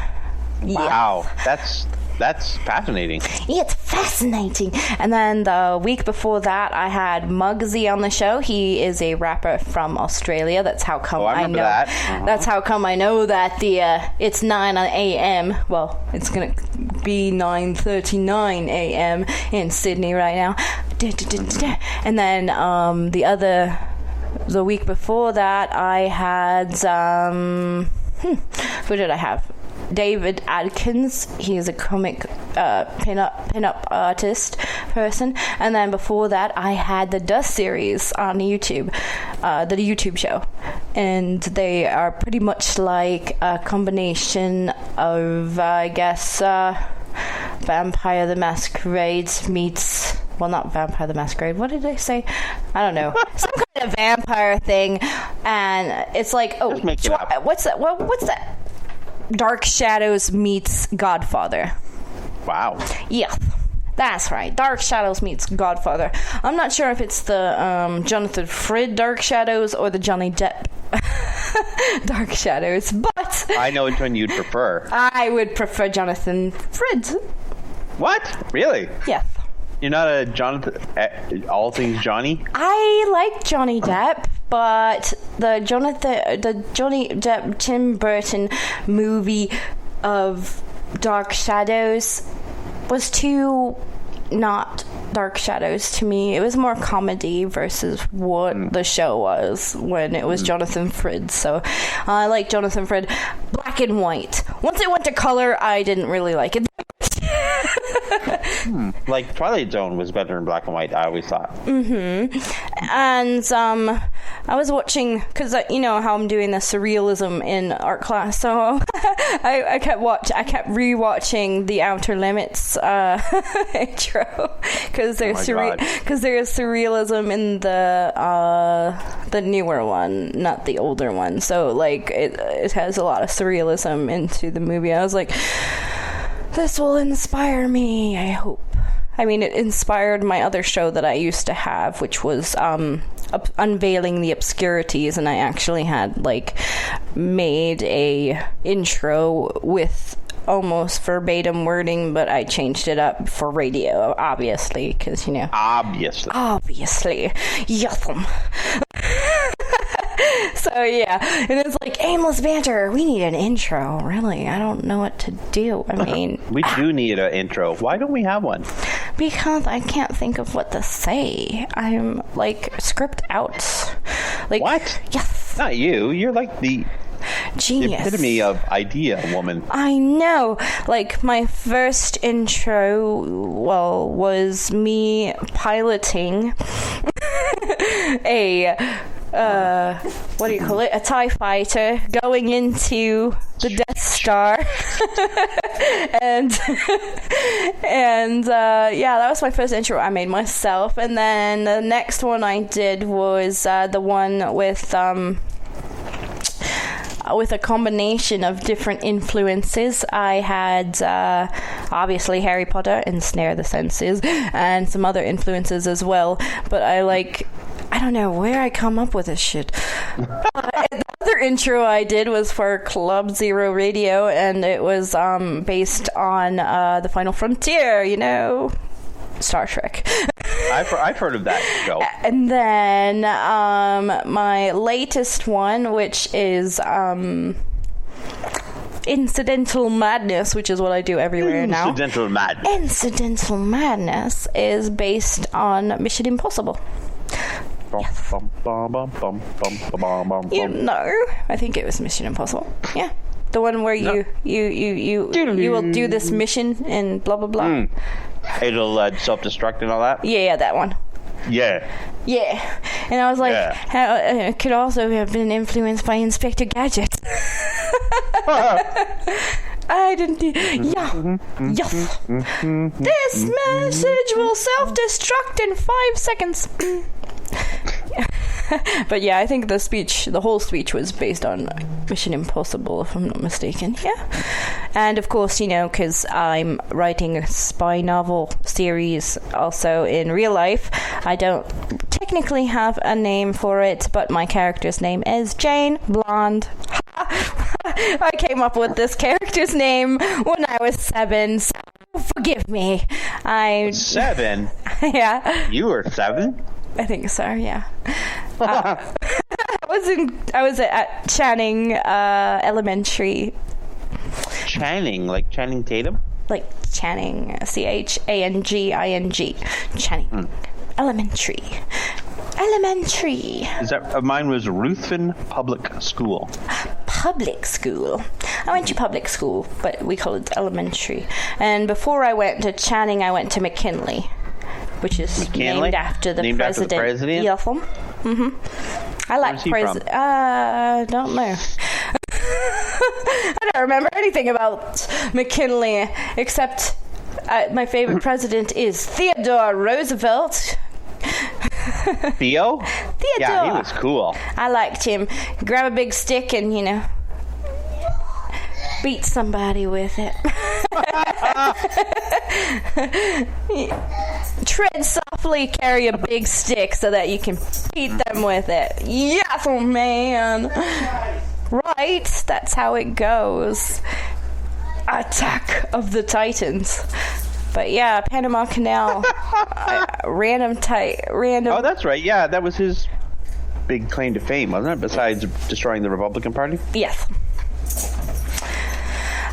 Wow, that's fascinating. It's fascinating. And then the week before that, I had Muggsy on the show. He is a rapper from Australia. That's how come I know that. That's how come I know that it's 9 a.m. Well, it's gonna be 9:39 a.m. in Sydney right now. And then the week before that, I had who did I have? David Adkins. He's a comic pin-up artist person. And then before that, I had the Dust series on YouTube, the YouTube show. And they are pretty much like a combination of, I guess, Vampire the Masquerade meets... Well, not Vampire the Masquerade. What did I say? I don't know. Some kind of vampire thing. And it's like, Just make it up. what's that? What's that? Dark Shadows meets Godfather. Wow. Yeah, that's right. Dark Shadows meets Godfather. I'm not sure if it's the Jonathan Frid Dark Shadows or the Johnny Depp Dark Shadows, but I know which one you'd prefer. I would prefer Jonathan Frid. What? Really? Yeah. You're not a Jonathan, all things Johnny? I like Johnny Depp, but the Johnny Depp Tim Burton movie of Dark Shadows was too not Dark Shadows to me. It was more comedy versus what the show was when it was Jonathan Frid. So I like Jonathan Frid. Black and white. Once it went to color, I didn't really like it. Like Twilight Zone was better in black and white, I always thought. And I was watching, because you know how I'm doing the surrealism in art class, so I kept rewatching the Outer Limits intro, because there's surrealism in the newer one, not the older one. So like it has a lot of surrealism into the movie. I was like, this will inspire me, I hope. I mean, it inspired my other show that I used to have, which was Unveiling the Obscurities, and I actually had, like, made a intro with almost verbatim wording, but I changed it up for radio, obviously, because, you know. Obviously. Yutham. So yeah, and it's like aimless banter. We need an intro. Really, I don't know what to do. I mean, we do need an intro. Why don't we have one? Because I can't think of what to say. I'm like script out. Like what? Yes. Not you. You're like the genius. The epitome of idea woman. I know. Like my first intro, well, was me piloting what do you call it? A TIE fighter going into the Death Star. and yeah, that was my first intro I made myself. And then the next one I did was the one with a combination of different influences. I had obviously Harry Potter, Ensnare the Senses, and some other influences as well. But I don't know where I come up with this shit. The other intro I did was for Club Zero Radio, and it was based on The Final Frontier, you know, Star Trek. I've heard of that show. And then my latest one, which is Incidental Madness, which is what I do everywhere now. Incidental Madness is based on Mission Impossible. Yes. You know, I think it was Mission Impossible. Yeah, the one where you will do this mission and blah blah blah. It'll self-destruct and all that. Yeah, that one. Yeah. And I was like, it could also have been influenced by Inspector Gadget. I didn't. Yes. This message will self-destruct in 5 seconds. But yeah, I think the whole speech was based on Mission Impossible, if I'm not mistaken. Yeah. And of course, you know, because I'm writing a spy novel series also in real life, I don't technically have a name for it, but my character's name is Jane Blonde. I came up with this character's name when I was 7, so forgive me. 7? Yeah. You were 7? I think so, yeah. I was at Channing Elementary. Channing, like Channing Tatum? Like Channing, Changing. Channing. Elementary. Is that mine was Ruthven Public School. Public school. I went to public school, but we call it elementary. And before I went to Channing, I went to McKinley, which is named after the president. Yeah. I like president. Don't know. I don't remember anything about McKinley except my favorite president is Theodore Roosevelt. Theo? Theodore. Yeah, he was cool. I liked him. Grab a big stick and, beat somebody with it. Tread softly, carry a big stick so that you can beat them with it. Yes, oh man. Right, that's how it goes. Attack of the Titans. But yeah, Panama Canal. Random. Oh, that's right. Yeah, that was his big claim to fame, wasn't it? Besides destroying the Republican Party? Yes.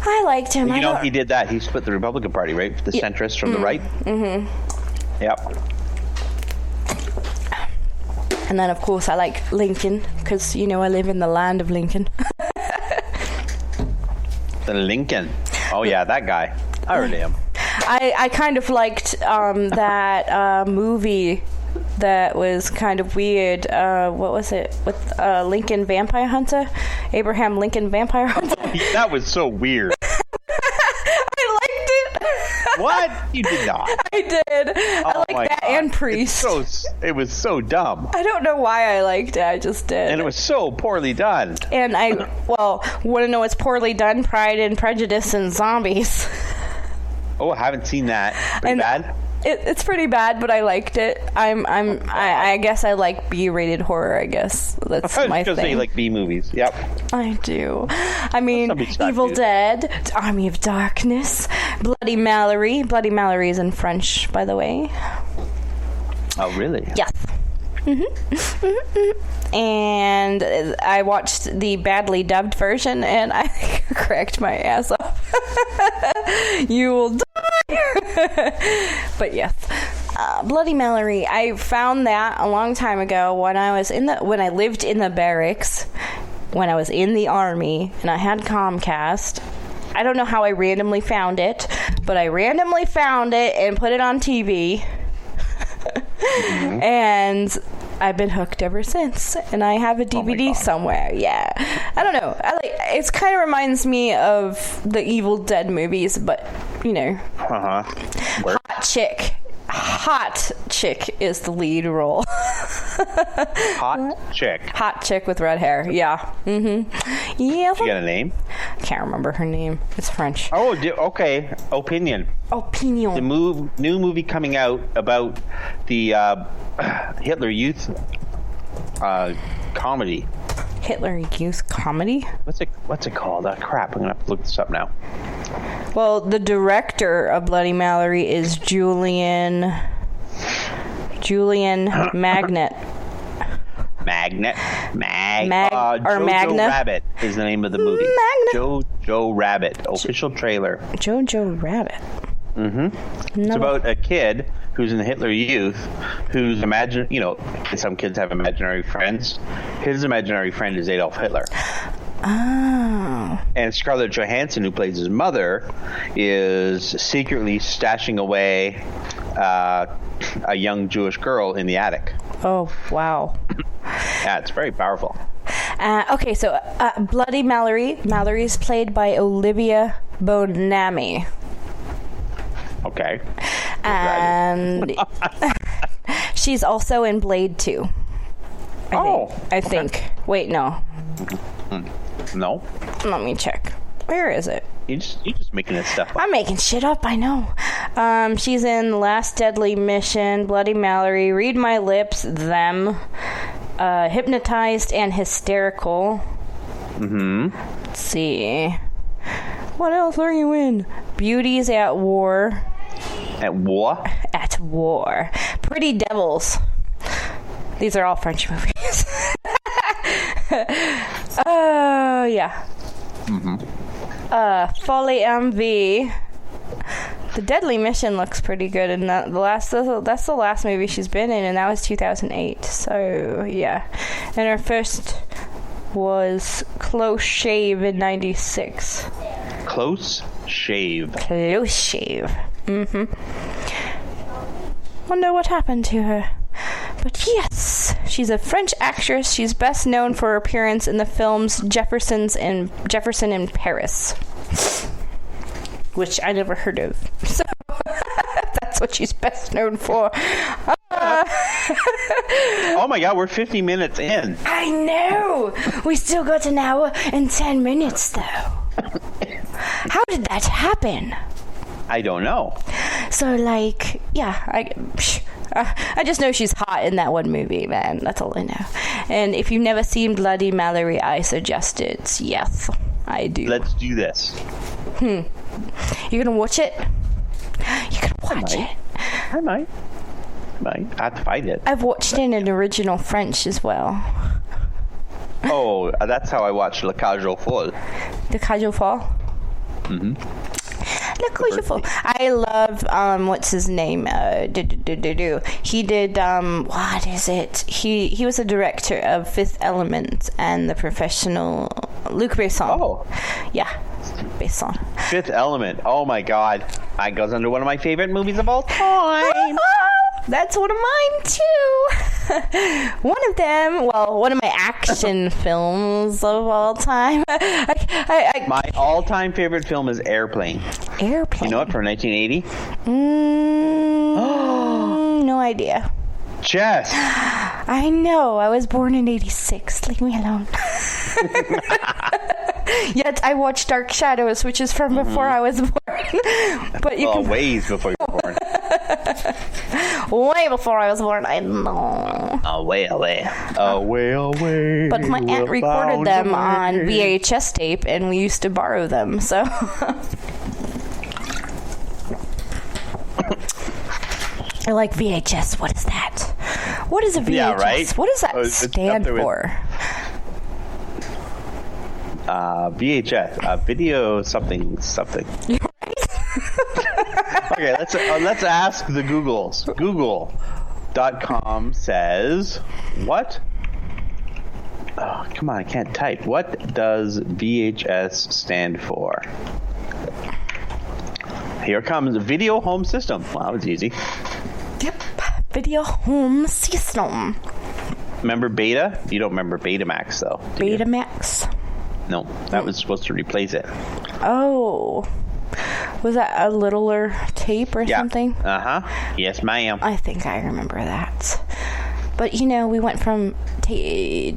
I liked him. He did that. He split the Republican Party, right? The centrists from the right. Mm-hmm. Yep. And then, of course, I like Lincoln because, I live in the land of Lincoln. The Lincoln. Oh, yeah, that guy. I heard him. I kind of liked that movie that was kind of weird. What was it? With Lincoln Vampire Hunter? Abraham Lincoln Vampire Hunter? That was so weird. I liked it. What? You did not. I did. I liked that and Priest. It was so dumb. I don't know why I liked it. I just did. And it was so poorly done. And want to know what's poorly done? Pride and Prejudice and Zombies. Oh, I haven't seen that. Pretty bad? It's pretty bad, but I liked it. I guess I like B-rated horror. I guess that's my thing. You like B movies. Yep. I do. I mean, Evil Dead, Army of Darkness, Bloody Mallory. Bloody Mallory is in French, by the way. Oh, really? Yes. Mm-hmm. And I watched the badly dubbed version, and I cracked my ass up. You will die. But yes, Bloody Mallory. I found that a long time ago when I lived in the barracks, when I was in the army, and I had Comcast. I don't know how I randomly found it, but I randomly found it and put it on TV. Mm-hmm. And I've been hooked ever since, and I have a DVD somewhere. Yeah, I don't know. It kind of reminds me of the Evil Dead movies, but Hot chick is the lead role. Hot chick with red hair. Yeah. Mm-hmm. Yeah. She got a name? I can't remember her name. It's French. Oh, okay. Opinion. The new movie coming out about the Hitler Youth comedy. Hitler Youth comedy? What's it called? Crap, I'm gonna have to look this up now. Well, the director of Bloody Mallory is Julian Magnet. Jojo Rabbit is the name of the movie. Jojo Rabbit. Official trailer. Jojo Rabbit. Mm-hmm. No. It's about a kid who's in the Hitler Youth, who's some kids have imaginary friends. His imaginary friend is Adolf Hitler. Oh. And Scarlett Johansson, who plays his mother, is secretly stashing away a young Jewish girl in the attic. Oh, wow. Yeah, it's very powerful. Okay, so Bloody Mallory. Mallory is played by Olivia Bonamy. Okay. And she's also in Blade 2. I think. Wait, no. No. Let me check. Where is it? You're just making this stuff up. I'm making shit up, I know. She's in Last Deadly Mission, Bloody Mallory, Read My Lips, Them, Hypnotized and Hysterical. Mm-hmm. Let's see. What else are you in? Beauties at War. At War? At War. Pretty Devils. These are all French movies. Oh, yeah. Mm-hmm. Folly MV. The Deadly Mission looks pretty good, and that's the last movie she's been in, and that was 2008. So yeah, and her first was Close Shave in '96. Close Shave. Close Shave. Mm-hmm. Wonder what happened to her. But yes, she's a French actress. She's best known for her appearance in the films Jefferson in Paris, which I never heard of. So that's what she's best known for. Oh my God, we're 50 minutes in. I know. We still got an hour and 10 minutes, though. How did that happen? I don't know. So, like, yeah, I just know she's hot in that one movie, man. That's all I know. And if you've never seen Bloody Mallory, I suggest it. Yes, I do. Let's do this. You gonna watch it? You can watch it. I might. I have to find it. I've watched it in original French as well. Oh, that's how I watched Le Cage aux Folles. The Cage aux Folles? Mm-hmm. Le Cage aux Folles. I love, what's his name? He did, what is it? He was a director of Fifth Element and The Professional. Luc Besson. Oh. Yeah, Besson. Fifth Element. Oh my God. That goes under one of my favorite movies of all time. That's one of mine too. One of them, well, one of my action films of all time. My all-time favorite film is Airplane. Airplane. You know it, from 1980? No idea. Jess. I know. I was born in 86. Leave me alone. Yet I watched Dark Shadows, which is from before I was born. But you can... ways before you were born. Way before I was born, I know. Away. But my aunt recorded them on VHS tape, and we used to borrow them, so... I like VHS. What is that? What is a VHS? Yeah, right? What does that stand for? VHS, video something. You're right. Okay, let's ask the Googles. Google.com says what? Oh, come on, I can't type. What does VHS stand for? Here comes Video Home System. Wow, that was easy. Yep, Video Home System. Remember Beta? You don't remember Betamax, though. Betamax? No, that was supposed to replace it. Oh. Was that a littler tape or something? Uh-huh. Yes, ma'am. I think I remember that. But, you know, we went from tapes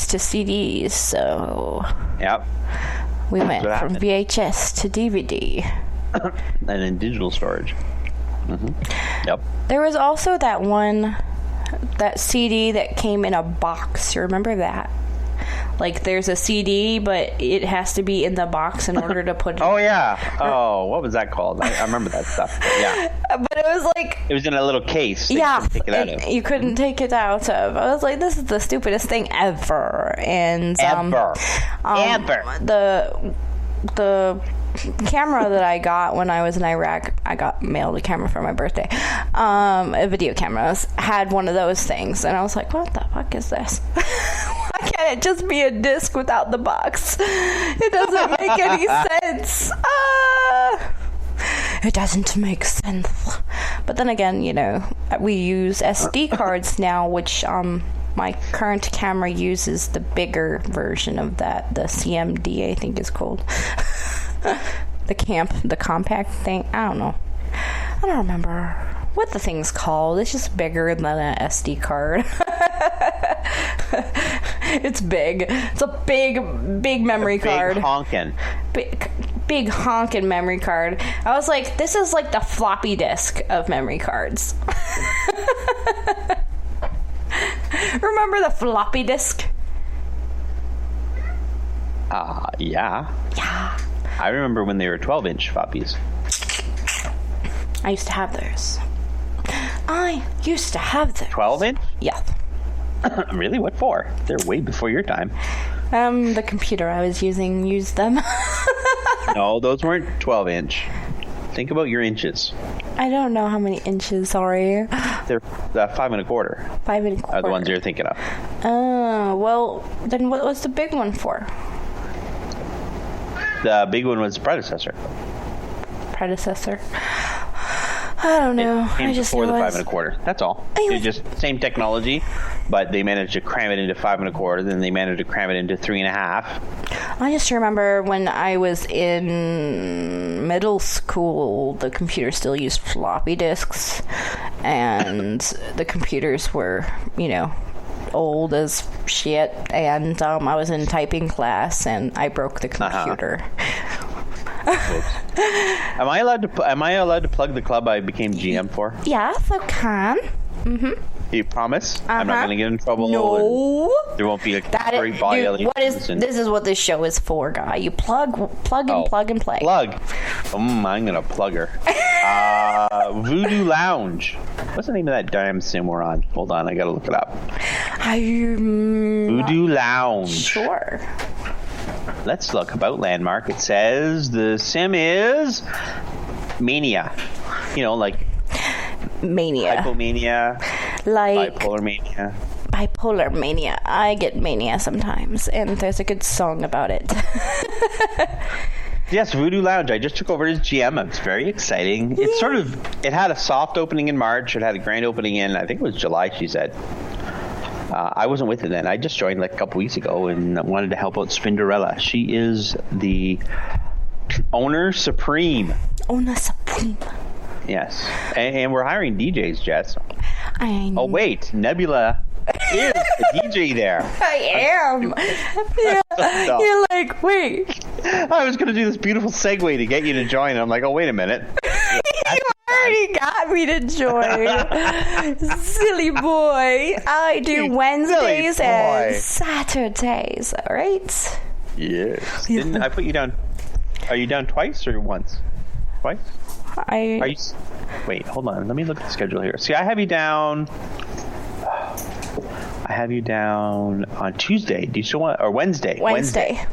to CDs, so... Yep. We went from VHS to DVD. And in digital storage. Mm-hmm. Yep. There was also that CD that came in a box. You remember that? Like, there's a CD, but it has to be in the box in order to put it. Oh, yeah. Oh, what was that called? I remember that stuff. Yeah. But it was like... It was in a little case. Yeah. You couldn't take it out of. You couldn't take it out of. I was like, this is the stupidest thing ever. And Ever. The camera that I got when I was in Iraq, I got mailed a camera for my birthday. A video camera had one of those things, and I was like, what the fuck is this? Why can't it just be a disc without the box? It doesn't make any sense. It doesn't make sense. But then again, you know, we use SD cards now, which my current camera uses the bigger version of that, the CMD, I think is called. The compact thing. I don't know. I don't remember what the thing's called. It's just bigger than an SD card. It's big. It's a big memory card. Big honkin' memory card. I was like, this is like the floppy disk of memory cards. Remember the floppy disk? Yeah. Yeah. I remember when they were 12-inch floppies. I used to have those. 12-inch? Yeah. Really? What for? They're way before your time. The computer I was using used them. No, those weren't 12-inch. Think about your inches. I don't know how many inches, sorry. They're 5 1/4. 5 1/4. Are the ones you're thinking of. Oh, well, then what was the big one for? The big one was the predecessor. I don't know. It came I just before the know 5 1/4. That's all. It's just same technology, but they managed to cram it into 5 1/4. Then they managed to cram it into 3 1/2. I just remember when I was in middle school, the computer still used floppy disks, and the computers were, old as shit, and I was in typing class, and I broke the computer. Am I allowed to plug the club I became GM for? Yes, I can. Mm-hmm. You promise? I'm not going to get in trouble. No. There won't be a great body. This is what this show is for, guy. You plug and play. Plug. I'm going to plug her. Voodoo Lounge. What's the name of that damn sim we're on? Hold on, I got to look it up. Voodoo Lounge. Sure. Let's look about Landmark. It says the sim is Mania. Like Mania. Hypomania. Like Bipolar Mania. Bipolar Mania. I get mania sometimes, and there's a good song about it. Yes, Voodoo Lounge. I just took over as GM. It's very exciting. Yeah. It had a soft opening in March. It had a grand opening in, I think it was July, she said. I wasn't with it then. I just joined like a couple weeks ago and wanted to help out Spinderella. She is the owner supreme. Owner supreme. Yes. And we're hiring DJs, Jess. I know. Oh, wait. Nebula is a DJ there. I am. Yeah. No. You're like, wait. I was going to do this beautiful segue to get you to join. I'm like, oh, wait a minute. You already got me to join. Silly boy. I do Wednesdays and Saturdays, all right? Yes. Didn't I put you down? Are you down twice or once? Twice? Wait, hold on. Let me look at the schedule here. See, I have you down on Tuesday. Do you still want, or Wednesday? Wednesday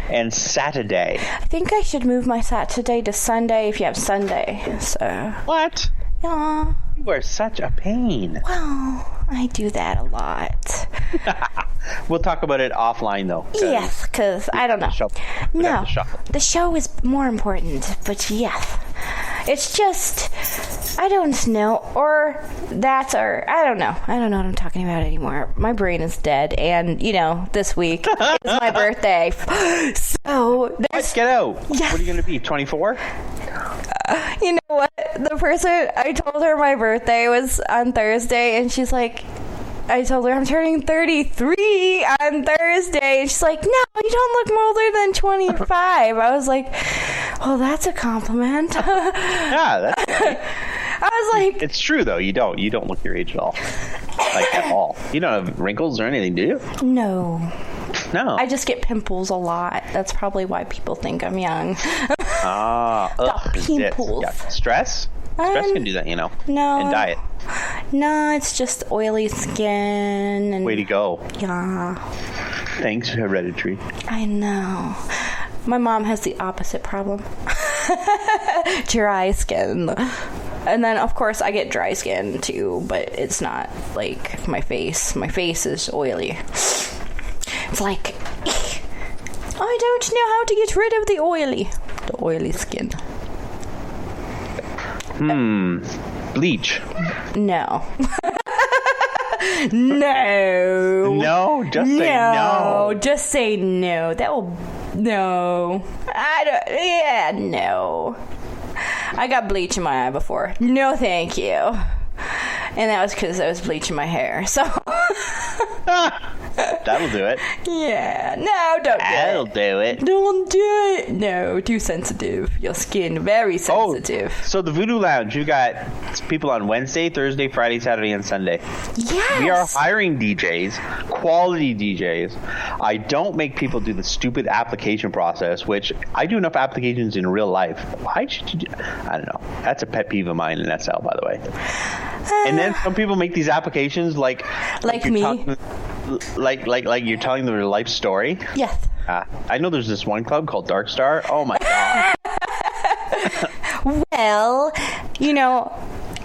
and Saturday. I think I should move my Saturday to Sunday if you have Sunday. So. What? Yeah. You are such a pain. Well, I do that a lot. We'll talk about it offline, though. Yes, because I don't know. No, the show is more important, but yes. It's just, I don't know, or I don't know. I don't know what I'm talking about anymore. My brain is dead, and, this week is my birthday. So, let's get out. Yes. What are you going to be, 24? You know what? The person, I told her my birthday was on Thursday, and she's like, I told her I'm turning 33 on Thursday, and she's like, no, you don't look older than 25. I was like, well, that's a compliment. Yeah, that's right. I was like, it's true though. You don't look your age at all, like at all. You don't have wrinkles or anything, do you? No. I just get pimples a lot. That's probably why people think I'm young. Pimples. Yeah. Stress can do that, No. And diet. No, it's just oily skin. And way to go. Yeah. Thanks, hereditary. I know. My mom has the opposite problem. Dry skin. And then, of course, I get dry skin, too, but it's not like my face. My face is oily. It's like, I don't know how to get rid of the oily skin. Bleach. No. No. No? Just say no. Just say no. That will... No. No. I got bleach in my eye before. No, thank you. And that was because I was bleaching my hair. So... That'll do it. Yeah. No, don't That'll do it. Don't do it. No, too sensitive. Your skin, very sensitive. Oh, so the Voodoo Lounge, you got people on Wednesday, Thursday, Friday, Saturday, and Sunday. Yes. We are hiring DJs, quality DJs. I don't make people do the stupid application process, which I do enough applications in real life. Why should you do? I don't know. That's a pet peeve of mine in SL, by the way. And then some people make these applications like me. Like you're telling their life story. Yes. I know there's this one club called Dark Star. Oh my god. Well,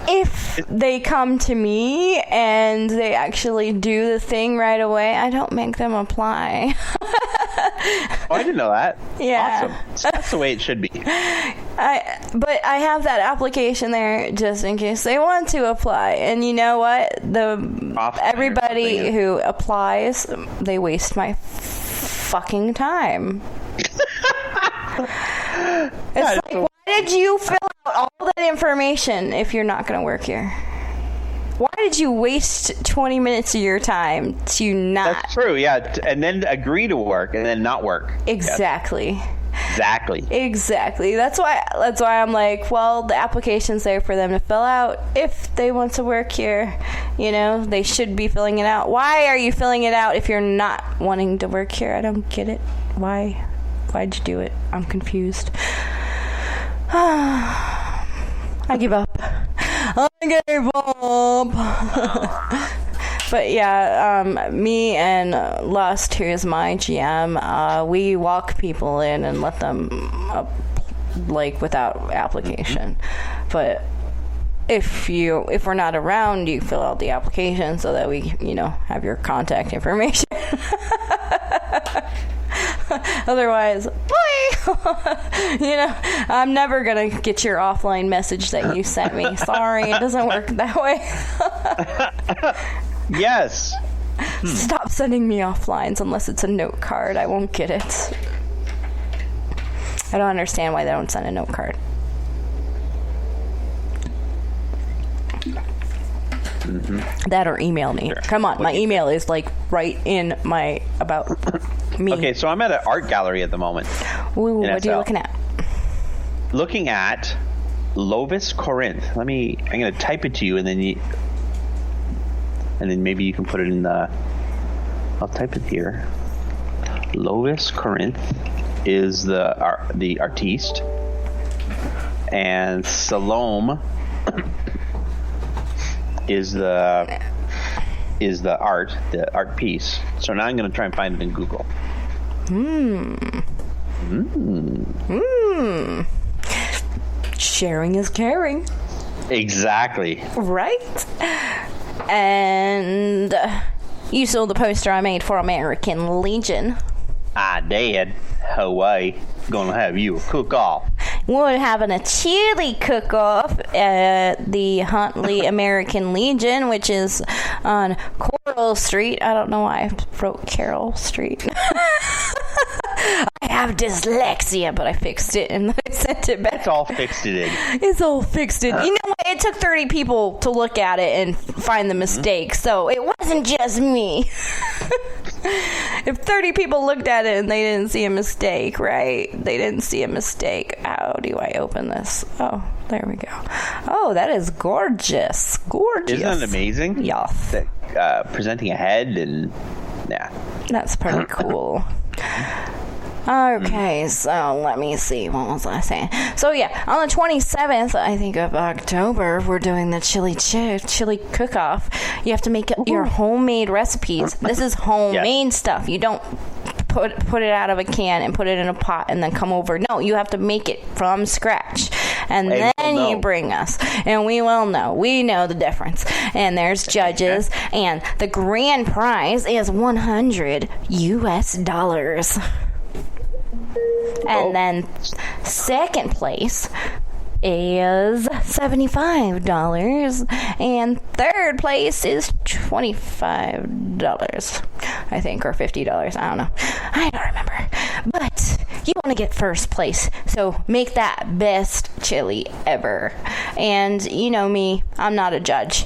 if they come to me and they actually do the thing right away, I don't make them apply. Oh, I didn't know that. Yeah. Awesome. That's the way it should be. But I have that application there just in case they want to apply. And you know what? Everybody who applies, they waste my fucking time. It's like, why did you fill out all that information if you're not going to work here? Why did you waste 20 minutes of your time to not... That's true, yeah. And then agree to work and then not work. Exactly. Yes. Exactly. That's why I'm like, well, the application's there for them to fill out if they want to work here. You know, they should be filling it out. Why are you filling it out if you're not wanting to work here? I don't get it. Why'd you do it? I'm confused. I give up. But yeah, me and Lust, who's my GM, we walk people in and let them without application. But if we're not around, you fill out the application so that we, have your contact information. Otherwise, I'm never gonna get your offline message that you sent me. Sorry, it doesn't work that way. Yes. Stop sending me offlines unless it's a note card. I won't get it. I don't understand why they don't send a note card. Mm-hmm. That or email me. Sure. Come on, my email is right in my about me. Okay, so I'm at an art gallery at the moment. Ooh, what are you looking at? Looking at Lovis Corinth. I'm going to type it to you, and then maybe you can put it in the... I'll type it here. Lovis Corinth is the artiste, and Salome is the art piece. So now I'm going to try and find it in Google. Sharing is caring. Exactly. Right? And you saw the poster I made for American Legion. I did. Hawaii gonna have you a cook-off. We're having a chili cook-off at the Huntley American Legion, which is on Coral Street. I don't know why I wrote Carroll Street. I have dyslexia, but I fixed it and I sent it back. It's all fixed it in. It's all fixed in. You know what? It took 30 people to look at it and find the mistake, so it wasn't just me. If 30 people looked at it and they didn't see a mistake, right? They didn't see a mistake. How do I open this? Oh, there we go. Oh, that is gorgeous. Gorgeous. Isn't that amazing? Yes. Presenting a head and... yeah. That's pretty cool. Okay, so let me see. What was I saying? So yeah, on the 27th, I think, of October, we're doing the chili cook-off. You have to make your homemade recipes. This is homemade stuff. You don't put it out of a can and put it in a pot and then come over. No, you have to make it from scratch. And then you bring us. And we will know. We know the difference. And there's judges. And the grand prize is $100 US. And then second place is $75, and third place is $25, I think, or $50. I don't know. I don't remember. But you want to get first place, so make that best chili ever. And you know me, I'm not a judge.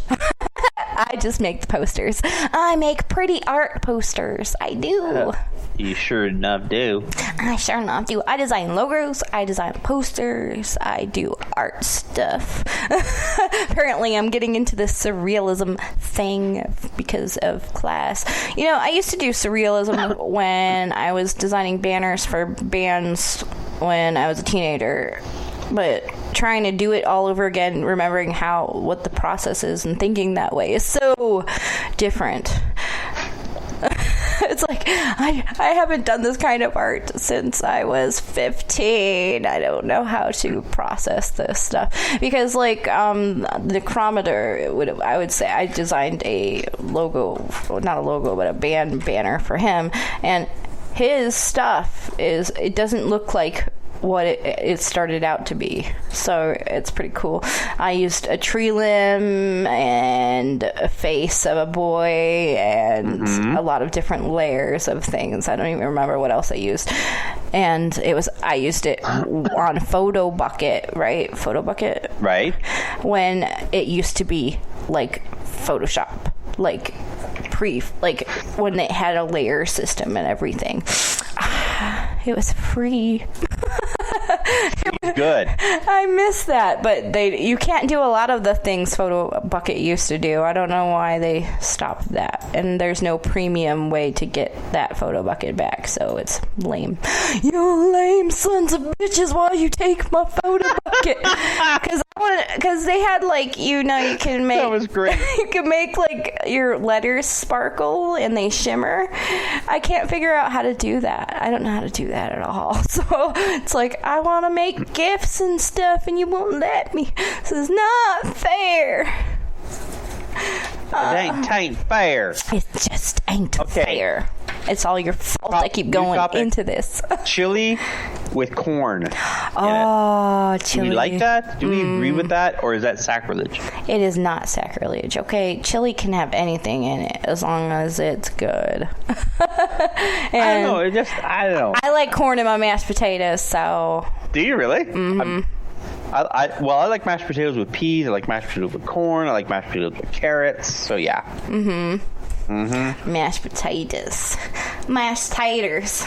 I just make the posters. I make pretty art posters. I do. You sure enough do. I sure enough do. I design logos. I design posters. I do art stuff. Apparently, I'm getting into this surrealism thing because of class. You know, I used to do surrealism when I was designing banners for bands when I was a teenager. But trying to do it all over again, remembering what the process is and thinking that way is so different. It's like, I haven't done this kind of art since I was 15. I don't know how to process this stuff. Because, like, the chronometer, I would say I designed a logo, not a logo, but a band banner for him. And his stuff it doesn't look like what it started out to be. So it's pretty cool. I used a tree limb and a face of a boy and a lot of different layers of things. I don't even remember what else I used. And I used it on Photo Bucket, right? Photo Bucket? Right. When it used to be like Photoshop, like when it had a layer system and everything. It was free. Good. I miss that, but you can't do a lot of the things Photo Bucket used to do. I don't know why they stopped that. And there's no premium way to get that Photo Bucket back, so it's lame. You lame sons of bitches, while you take my Photo Bucket. Because they had you can make... That was great. You can make your letters sparkle and they shimmer. I can't figure out how to do that. I don't know how to do that at all. So it's I want to make gifts and stuff and you won't let me. This is not fair. It ain't fair. It just ain't fair. It's all your fault. I keep going into this. Chili with corn. Oh, chili. Do we like that? Do we agree with that? Or is that sacrilege? It is not sacrilege, okay? Chili can have anything in it as long as it's good. I don't know. I don't know. I like corn in my mashed potatoes, so... Do you really? Mm-hmm. I like mashed potatoes with peas. I like mashed potatoes with corn. I like mashed potatoes with carrots. So, yeah. Mashed potatoes. Mashed taters.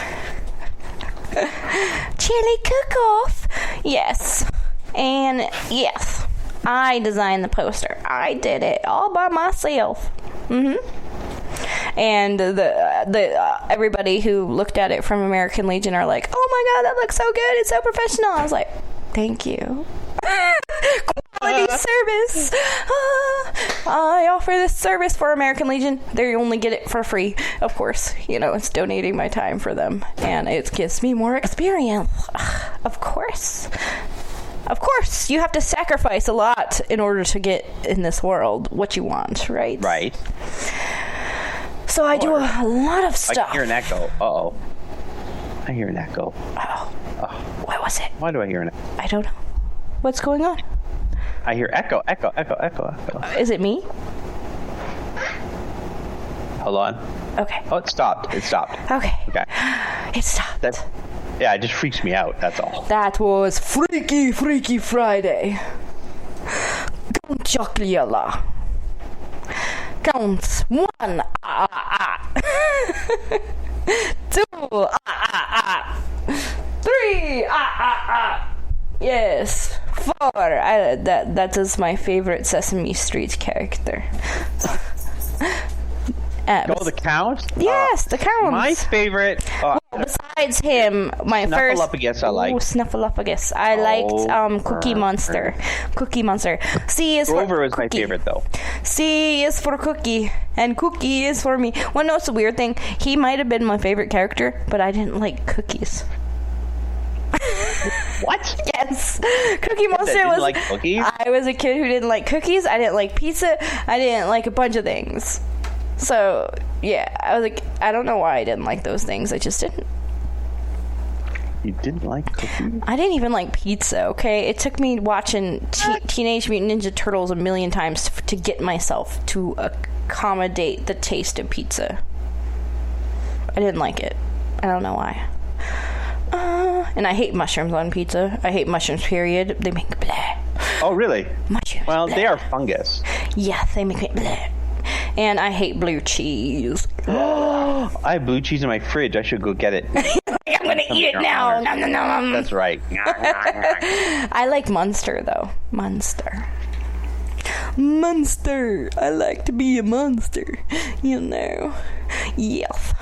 Chili cook-off. Yes. And yes, I designed the poster. I did it all by myself. And the everybody who looked at it from American Legion are like, "Oh my God, that looks so good! It's so professional." I was like, "Thank you." Quality service. I offer this service for American Legion. They only get it for free, of course. It's donating my time for them, and it gives me more experience. Of course, you have to sacrifice a lot in order to get in this world what you want, right? Right. So I do a lot of stuff. I hear an echo. Uh-oh. I hear an echo. Oh. What was it? Why do I hear an echo? I don't know. What's going on? I hear echo. Is it me? Hold on. Okay. Oh, it stopped. Okay. It stopped. Yeah, it just freaks me out. That's all. That was Freaky Friday. Chocolate. Counts 1, 2, 3, yes, 4. That is my favorite Sesame Street character. The Count? Yes, the Count. My favorite. Besides him, my first Snuffleupagus I like. Snuffleupagus. I liked Cookie Monster. Cookie Monster. C is Grover for is my favorite though. C is for Cookie, and Cookie is for me. Well, no, it's a weird thing. He might have been my favorite character, but I didn't like cookies. What? Yes. Cookie Monster was like cookies? I was a kid who didn't like cookies. I didn't like pizza. I didn't like a bunch of things. So, yeah, I was like, I don't know why I didn't like those things. I just didn't. You didn't like cookies? I didn't even like pizza, okay? It took me watching Teenage Mutant Ninja Turtles a million times to get myself to accommodate the taste of pizza. I didn't like it. I don't know why. And I hate mushrooms on pizza. I hate mushrooms, period. They make me bleh. Oh, really? Mushrooms. Well, bleh. They are fungus. Yeah, they make me bleh. And I hate blue cheese. I have blue cheese in my fridge. I should go get it. I'm gonna eat it now. Nom, nom, nom. That's right. I like Munster, though. Munster. I like to be a monster. Yes.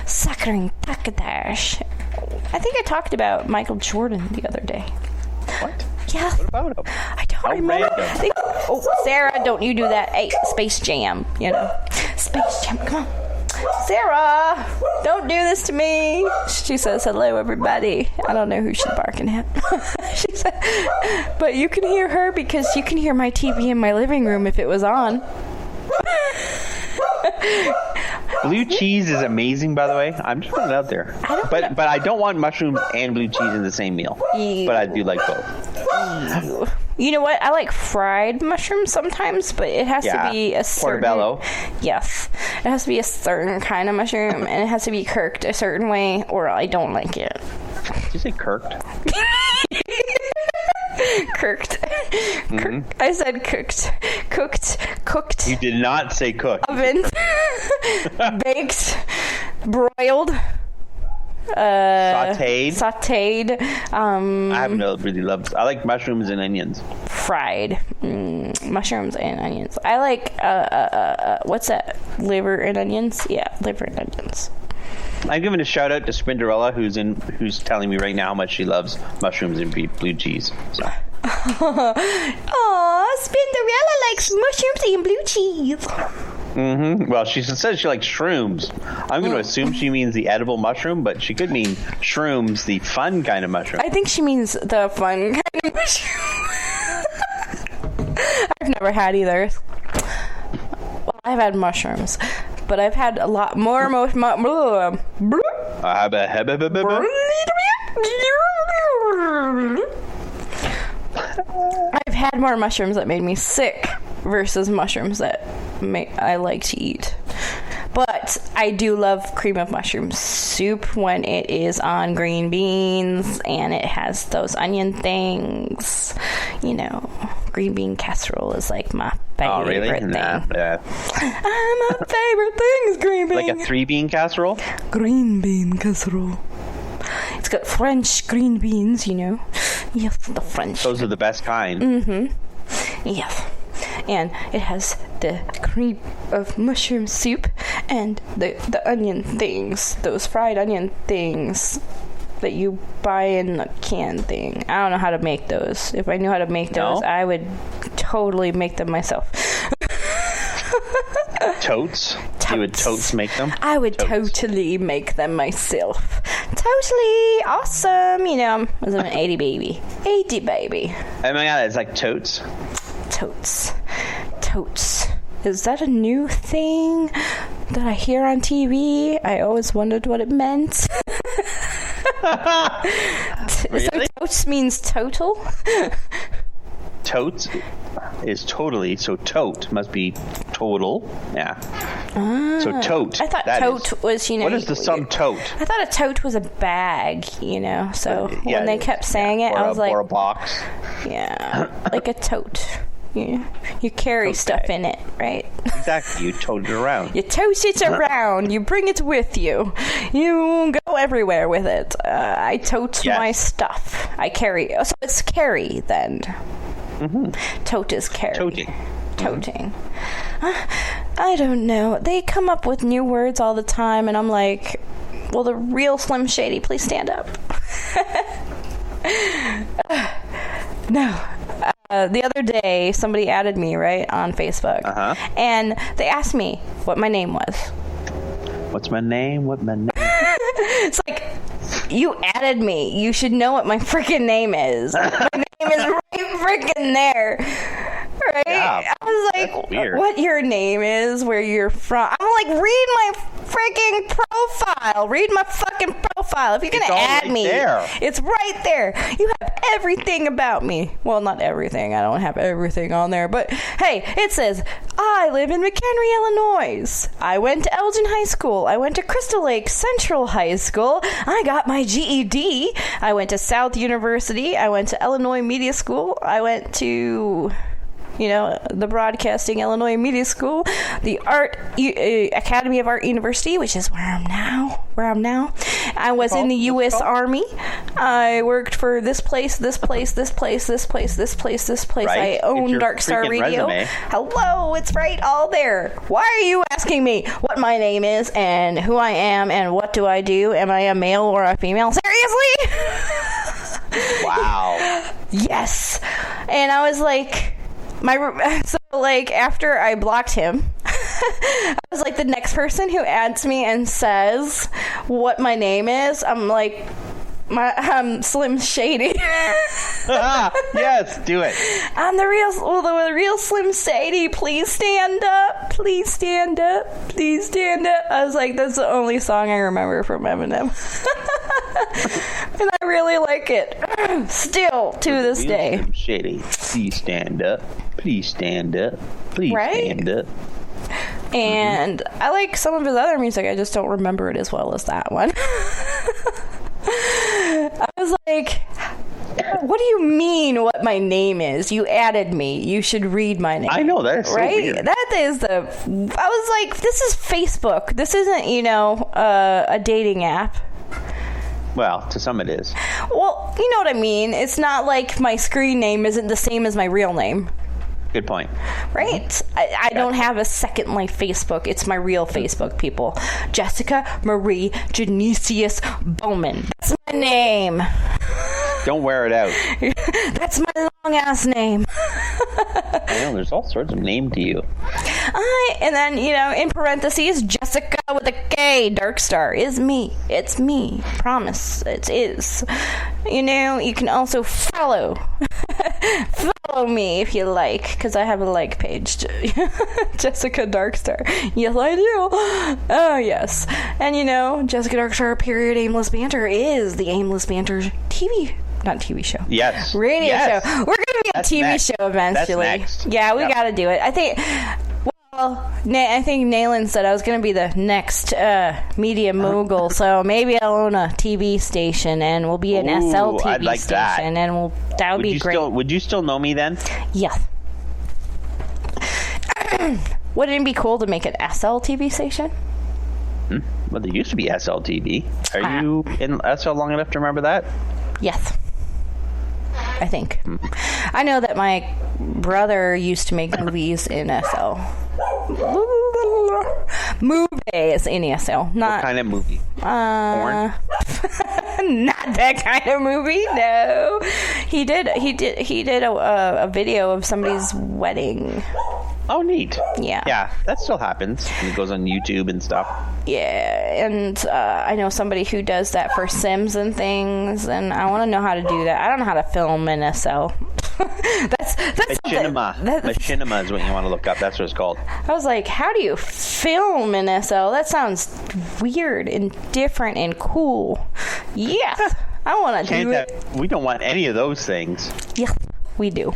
Suckering Takadash. I think I talked about Michael Jordan the other day. What? Yeah. What about him? I don't remember. Sarah, don't you do that. Hey, Space Jam, Space Jam, come on. Sarah, don't do this to me. She says, hello, everybody. I don't know who she's barking at. She said, but you can hear her because you can hear my TV in my living room if it was on. Blue cheese is amazing, by the way. I'm just putting it out there. But I don't want mushrooms and blue cheese in the same meal. Ew. But I do like both. Ew. You know what? I like fried mushrooms sometimes, but it has to be a certain... Portobello. Yes. It has to be a certain kind of mushroom, and it has to be cooked a certain way, or I don't like it. Did you say kirked? Kirked. Mm-hmm. I said cooked. Cooked. You did not say cooked. Oven. Baked. Broiled. Sauteed. I haven't really loved. I like mushrooms and onions. Fried. Mushrooms and onions. I like what's that? Liver and onions? Yeah, liver and onions. I'm giving a shout out to Spinderella, who's telling me right now how much she loves mushrooms and blue cheese. So. Aw, Spinderella likes mushrooms and blue cheese. Mm-hmm. Well, she says she likes shrooms. I'm going to assume she means the edible mushroom, but she could mean shrooms, the fun kind of mushroom. I think she means the fun kind of mushroom. I've never had either. Well, I've had mushrooms, but I've had a lot more I've had more mushrooms that made me sick versus mushrooms that I like to eat. But I do love cream of mushroom soup when it is on green beans and it has those onion things. You know, green bean casserole is like my favorite thing. Nah, yeah. My favorite thing is green bean. Like a 3-bean casserole? Green bean casserole. It's got French green beans, you know. Yes, the French. Those are the best kind. Mm-hmm. Yes. And it has the cream of mushroom soup and the onion things, those fried onion things that you buy in a can thing. I don't know how to make those. If I knew how to make those, I would totally make them myself. Totes? You would totes make them? I would totally make them myself. Totally awesome. You know, I was an 80 baby. 80 baby. Oh my god, it's like totes. Totes. Is that a new thing that I hear on TV? I always wondered what it meant. Really? So totes means total? Totes is totally, so tote must be total. Yeah. So tote. I thought tote was, you know. What is the sum tote? I thought a tote was a bag, you know. So when they kept saying it, I was like. Or a box. Yeah. Like a tote. You carry stuff in it, right? Exactly. You tote it around. You tote it around. You bring it with you. You go everywhere with it. I tote my stuff. I carry. So it's carry then. Mm-hmm. Tote is carry. Toting. I don't know. They come up with new words all the time, and I'm like, will the real Slim Shady please stand up? No. The other day, somebody added me, right, on Facebook. And they asked me what my name was. What's my name? It's like, you added me. You should know what my freaking name is. My name is right freaking there. Right? Yeah, I was like, what your name is, where you're from. I'm like, read my freaking profile. Read my fucking profile. If you're going to add me, it's right there. You have everything about me. Well, not everything. I don't have everything on there. But, hey, it says, I live in McHenry, Illinois. I went to Elgin High School. I went to Crystal Lake Central High School. I got my GED. I went to South University. I went to Illinois Media School. I went to... you know, the Broadcasting Illinois Media School, the Academy of Art University, which is where I'm now. I was in the U.S. Army. I worked for this place. Right. I own Dark Star Radio. Resume. Hello, it's right all there. Why are you asking me what my name is and who I am and what do I do? Am I a male or a female? Seriously? Wow. Yes. And I was like... So, like, after I blocked him, I was like, the next person who adds me and says what my name is, I'm like, my Slim Shady. Yes, do it. I'm the real Slim Shady. Please stand up. Please stand up. Please stand up. I was like, that's the only song I remember from Eminem. And I really like it. Still, to this day. Slim Shady. Please stand up. Please stand up. Please stand up. And I like some of his other music. I just don't remember it as well as that one. I was like, what do you mean what my name is? You added me. You should read my name. I know, that is so weird. That is I was like, this is Facebook. This isn't, a dating app. Well, to some it is. Well, you know what I mean. It's not like my screen name isn't the same as my real name. Good point. Right? I don't have a Secondlife Facebook. It's my real Facebook, people. Jessica Marie Genesius Bowman. That's my name. Don't wear it out. That's my long-ass name. I know, there's all sorts of name to you. And then, in parentheses, Jessica with a K, Darkstar, is me. It's me. Promise. It is. You can also follow. Follow me if you like, because I have a like page. Jessica Darkstar. Yes, I do. Oh, yes. And, Jessica Darkstar, period, Aimless Banter is the Aimless Banter not TV show. Yes. Radio show. We're going to be a TV show eventually. That's next. Yeah, we got to do it. I think Nayland said I was going to be the next media mogul, so maybe I'll own a TV station and we'll be an SL TV I'd like station, that. and that would be great. Would you still know me then? Yeah. Wouldn't it be cool to make an SL TV station? Well, there used to be SL TV. Are you in SL long enough to remember that? Yes. I think. I know that my brother used to make movies in SL. Movies in SL. Not what kind of movie? Porn? Not that kind of movie. No. He did a video of somebody's wedding. Oh, neat. Yeah. Yeah, that still happens. And it goes on YouTube and stuff. Yeah, and I know somebody who does that for Sims and things, and I want to know how to do that. I don't know how to film in SL. that's Machinima. Machinima is what you want to look up. That's what it's called. I was like, how do you film in SL? That sounds weird and different and cool. Yes, I want to do it. We don't want any of those things. Yes, we do.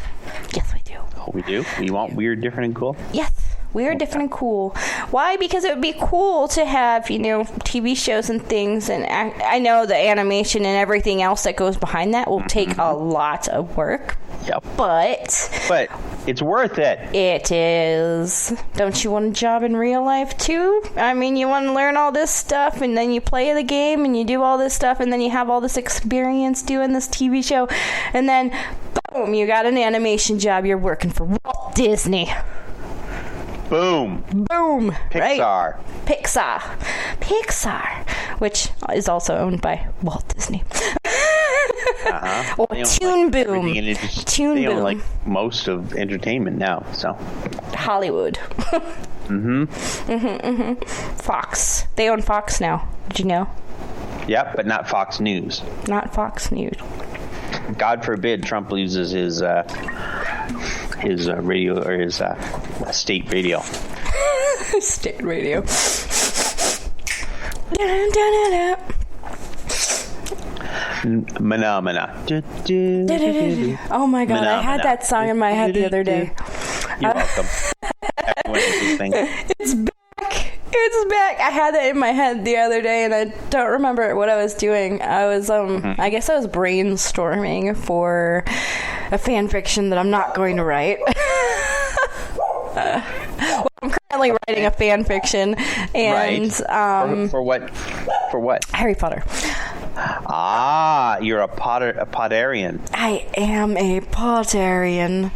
Yes, we do. Oh, we do? We want weird, different, and cool? Yes. Weird, different, and cool. Why? Because it would be cool to have, TV shows and things. And I know the animation and everything else that goes behind that will take a lot of work. Yep. But it's worth it. It is. Don't you want a job in real life, too? I mean, you want to learn all this stuff, and then you play the game, and you do all this stuff, and then you have all this experience doing this TV show. And then, boom, you got an animation job. You're working for Walt Disney. Boom. Pixar. Right? Pixar. Which is also owned by Walt Disney. Or Toon Boom. They own like most of entertainment now, so. Hollywood. Fox. They own Fox now. Did you know? Yep, but not Fox News. Not Fox News. God forbid Trump loses his radio or his state radio. State radio. Mana. Oh my God, I had that song in my head the other day. You're welcome. It's back. I had that in my head the other day, and I don't remember what I was doing. I was, I guess I was brainstorming for a fan fiction that I'm not going to write. Well, I'm currently writing a fan fiction, and for what? For what? Harry Potter. Ah, you're a Potterian. I am a Potterian,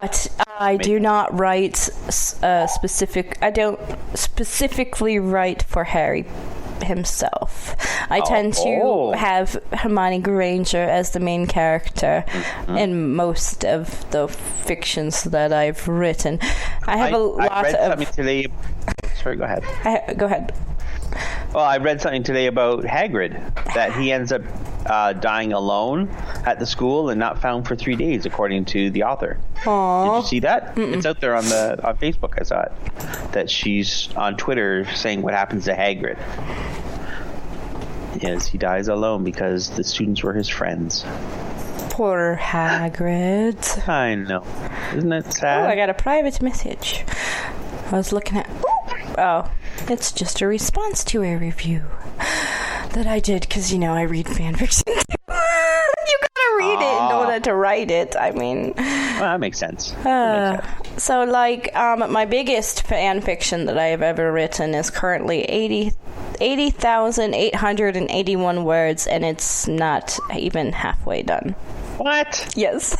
but I do not write specific. I don't specifically write for Harry himself. I tend to have Hermione Granger as the main character in most of the fictions that I've written. I have a lot I read of. Something today. Sorry, go ahead. Go ahead. Well, I read something today about Hagrid, that he ends up dying alone at the school and not found for 3 days, according to the author. Aww. Did you see that? Mm-mm. It's out there on Facebook. I saw it. That she's on Twitter saying what happens to Hagrid. Yes, he dies alone because the students were his friends. Poor Hagrid. I know. Isn't it sad? Oh, I got a private message. I was looking at... Oh, it's just a response to a review that I did because, I read fanfiction. You gotta read it in order to write it. I mean... Well, that makes sense. So, my biggest fanfiction that I have ever written is currently 80,881 words, and it's not even halfway done. What? Yes.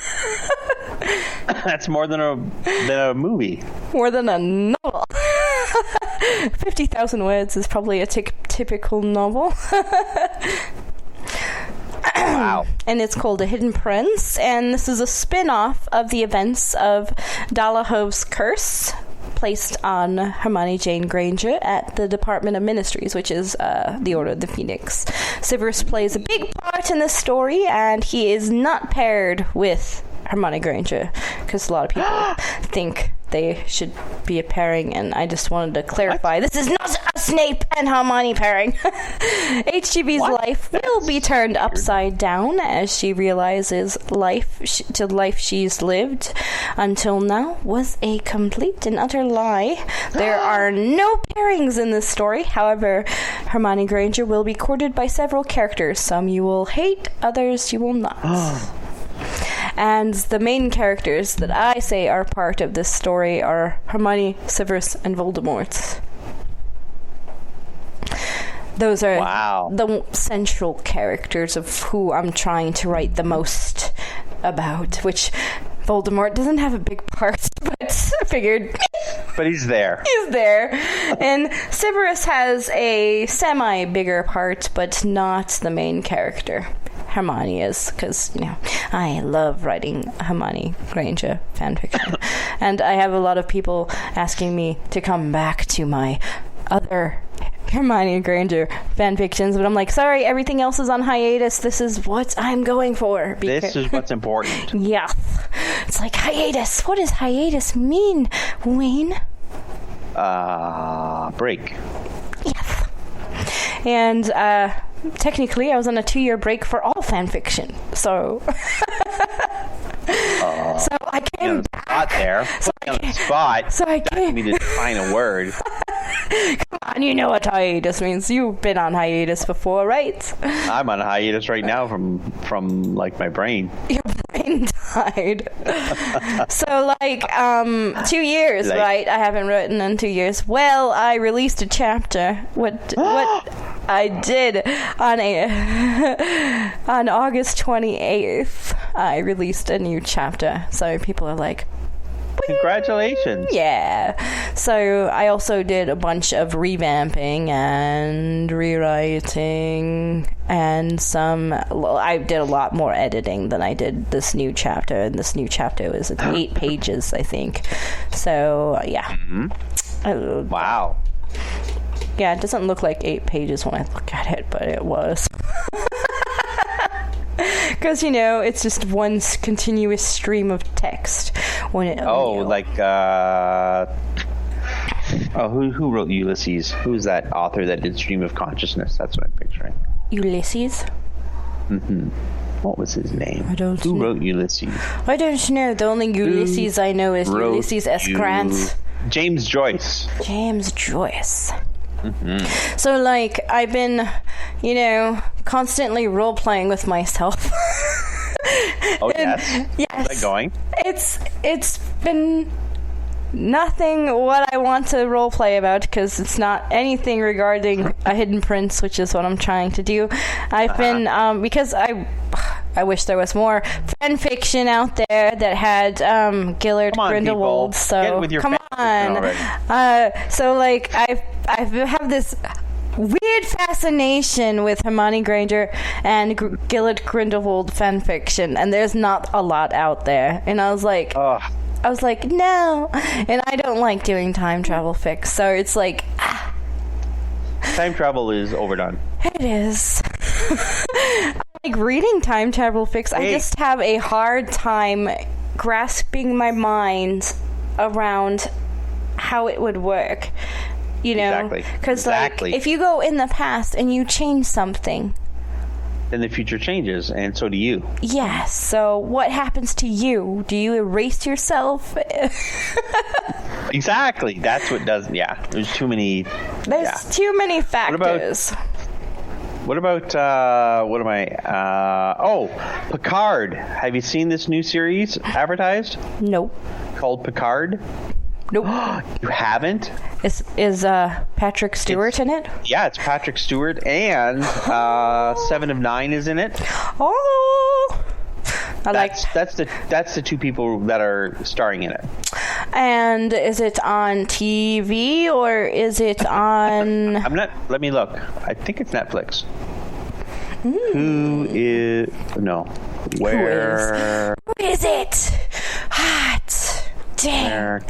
That's more than a movie. More than a novel. 50,000 words is probably a typical novel. Wow. And it's called A Hidden Prince, and this is a spin-off of the events of Dalahov's Curse, placed on Hermione Jane Granger at the Department of Ministries, which is the Order of the Phoenix. Severus plays a big part in this story, and he is not paired with Hermione Granger, because a lot of people think they should be a pairing, and I just wanted to clarify, this is not a Snape and Hermione pairing. HGB's life will be turned upside down as she realizes life she's lived until now was a complete and utter lie. There are no pairings in this story. However, Hermione Granger will be courted by several characters. Some you will hate, others you will not. And the main characters that I say are part of this story are Hermione, Severus, and Voldemort. Those are the central characters of who I'm trying to write the most about, which Voldemort doesn't have a big part, but I figured... But he's there. He's there. And Severus has a semi-bigger part, but not the main character. Hermione is, because, I love writing Hermione Granger fanfiction. And I have a lot of people asking me to come back to my other Hermione Granger fanfictions, but I'm like, sorry, everything else is on hiatus. This is what I'm going for. This is what's important. Yeah. It's like hiatus. What does hiatus mean, Wayne? Break. Yes. And, technically, I was on a 2-year break for all fanfiction, so... So I came back. There. So Put me on the spot. So I came... me to define a word. Come on, you know what hiatus means. You've been on hiatus before, right? I'm on hiatus right now from like my brain. Your brain died. So 2 years, right? I haven't written in 2 years. Well, I released a chapter. What I did on August 28th, I released a new chapter. So people are like, congratulations. Yeah. So I also did a bunch of revamping and rewriting and I did a lot more editing than I did this new chapter, and this new chapter was 8 pages, I think. So yeah. Mm-hmm. Wow. Yeah, it doesn't look like 8 pages when I look at it, but it was. Because, it's just one continuous stream of text. Who wrote Ulysses? Who's that author that did Stream of Consciousness? That's what I'm picturing. Ulysses? Mm-hmm. What was his name? I don't know. Who wrote Ulysses? I don't know. The only Ulysses I know is Ulysses S. Grant. James Joyce. James Joyce. Mm-hmm. So, I've been, constantly role-playing with myself. Oh, yes. Yes. How's that going? It's been nothing what I want to roleplay about, because it's not anything regarding A Hidden Prince, which is what I'm trying to do. I've been, because I wish there was more fan fiction out there that had Gillard Grindelwald. People. So get with your come on. So I have this weird fascination with Hermione Granger and Gillard Grindelwald fan fiction, and there's not a lot out there. And I was like, no, and I don't like doing time travel fics, so it's like, time travel is overdone. It is. like reading time travel fics. I just have a hard time grasping my mind around how it would work. You know, because like if you go in the past and you change something, then the future changes, and so do you. Yes. So what happens to you? Do you erase yourself? Exactly. That's what does. Yeah. There's too many. There's too many factors. What about what am I? Picard. Have you seen this new series advertised? Nope. Called Picard? Nope. You haven't? Is Patrick Stewart in it? Yeah, it's Patrick Stewart, and 7 of 9 is in it. Oh, that's the two people that are starring in it. And is it on TV or is it on? I'm not. Let me look. I think it's Netflix. Who is? No. Where? Who is it? Hot. Dang.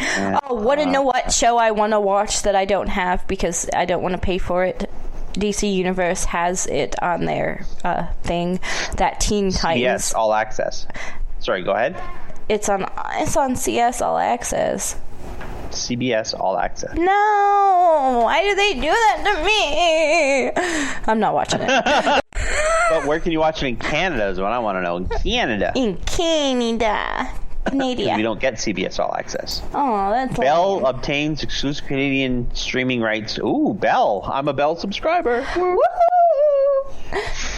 Want to know what show I want to watch that I don't have because I don't want to pay for it? DC Universe has it on their thing. That Teen Titans. Yes, All Access. Sorry, go ahead. It's on CS All Access. CBS All Access. No! Why do they do that to me? I'm not watching it. But where can you watch it in Canada is what I want to know. In Canada. In Canada. Canada. We don't get CBS All Access. Oh, that's Bell lame. obtains exclusive Canadian streaming rights. Ooh, Bell. I'm a Bell subscriber. Woohoo!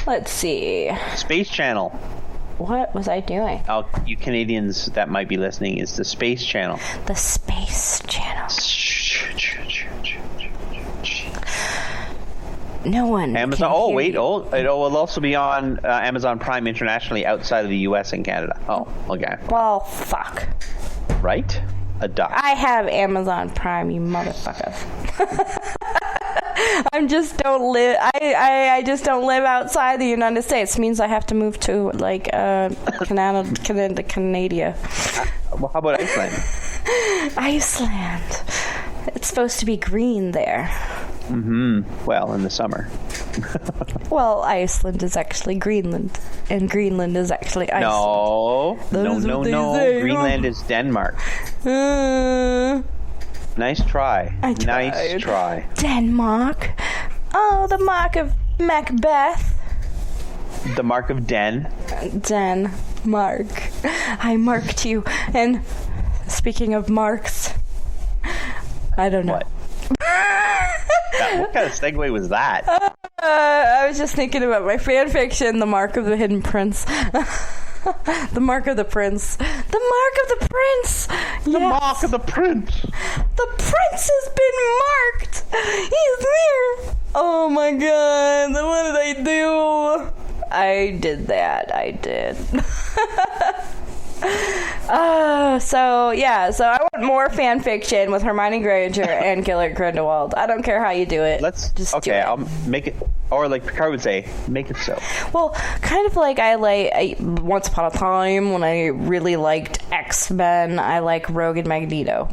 Let's see. Space Channel. What was I doing? Oh, you Canadians that might be listening, is the Space Channel. The Space Channel. No one. Amazon. Oh, wait. Oh, it will also be on Amazon Prime internationally outside of the U.S. and Canada. Oh, okay. Well, fuck. Right? A duck. I have Amazon Prime, you motherfucker. I just don't live outside the United States. It means I have to move to like Canada. Well, how about Iceland? Iceland. It's supposed to be green there. Well, in the summer. Well, Iceland is actually Greenland, and Greenland is actually Iceland. No. Greenland is Denmark. Nice try. Nice try. Denmark. Oh, the mark of Macbeth. The mark of Den. Denmark. I marked you. And speaking of marks, I don't know. What? What kind of segue was that? I was just thinking about my fan fiction, The Mark of the Hidden Prince. The Mark of the Prince. The Mark of the Prince! The Mark of the Prince! The Prince has been marked! He's there! Oh my god, what did I do? I did that. I did. So I want more fan fiction with Hermione Granger and Gellert Grindelwald. I don't care how you do it. Do it. I'll make it, or like Picard would say, make it so. Well, kind of like I once upon a time when I really liked X-Men, I like Rogue and Magneto.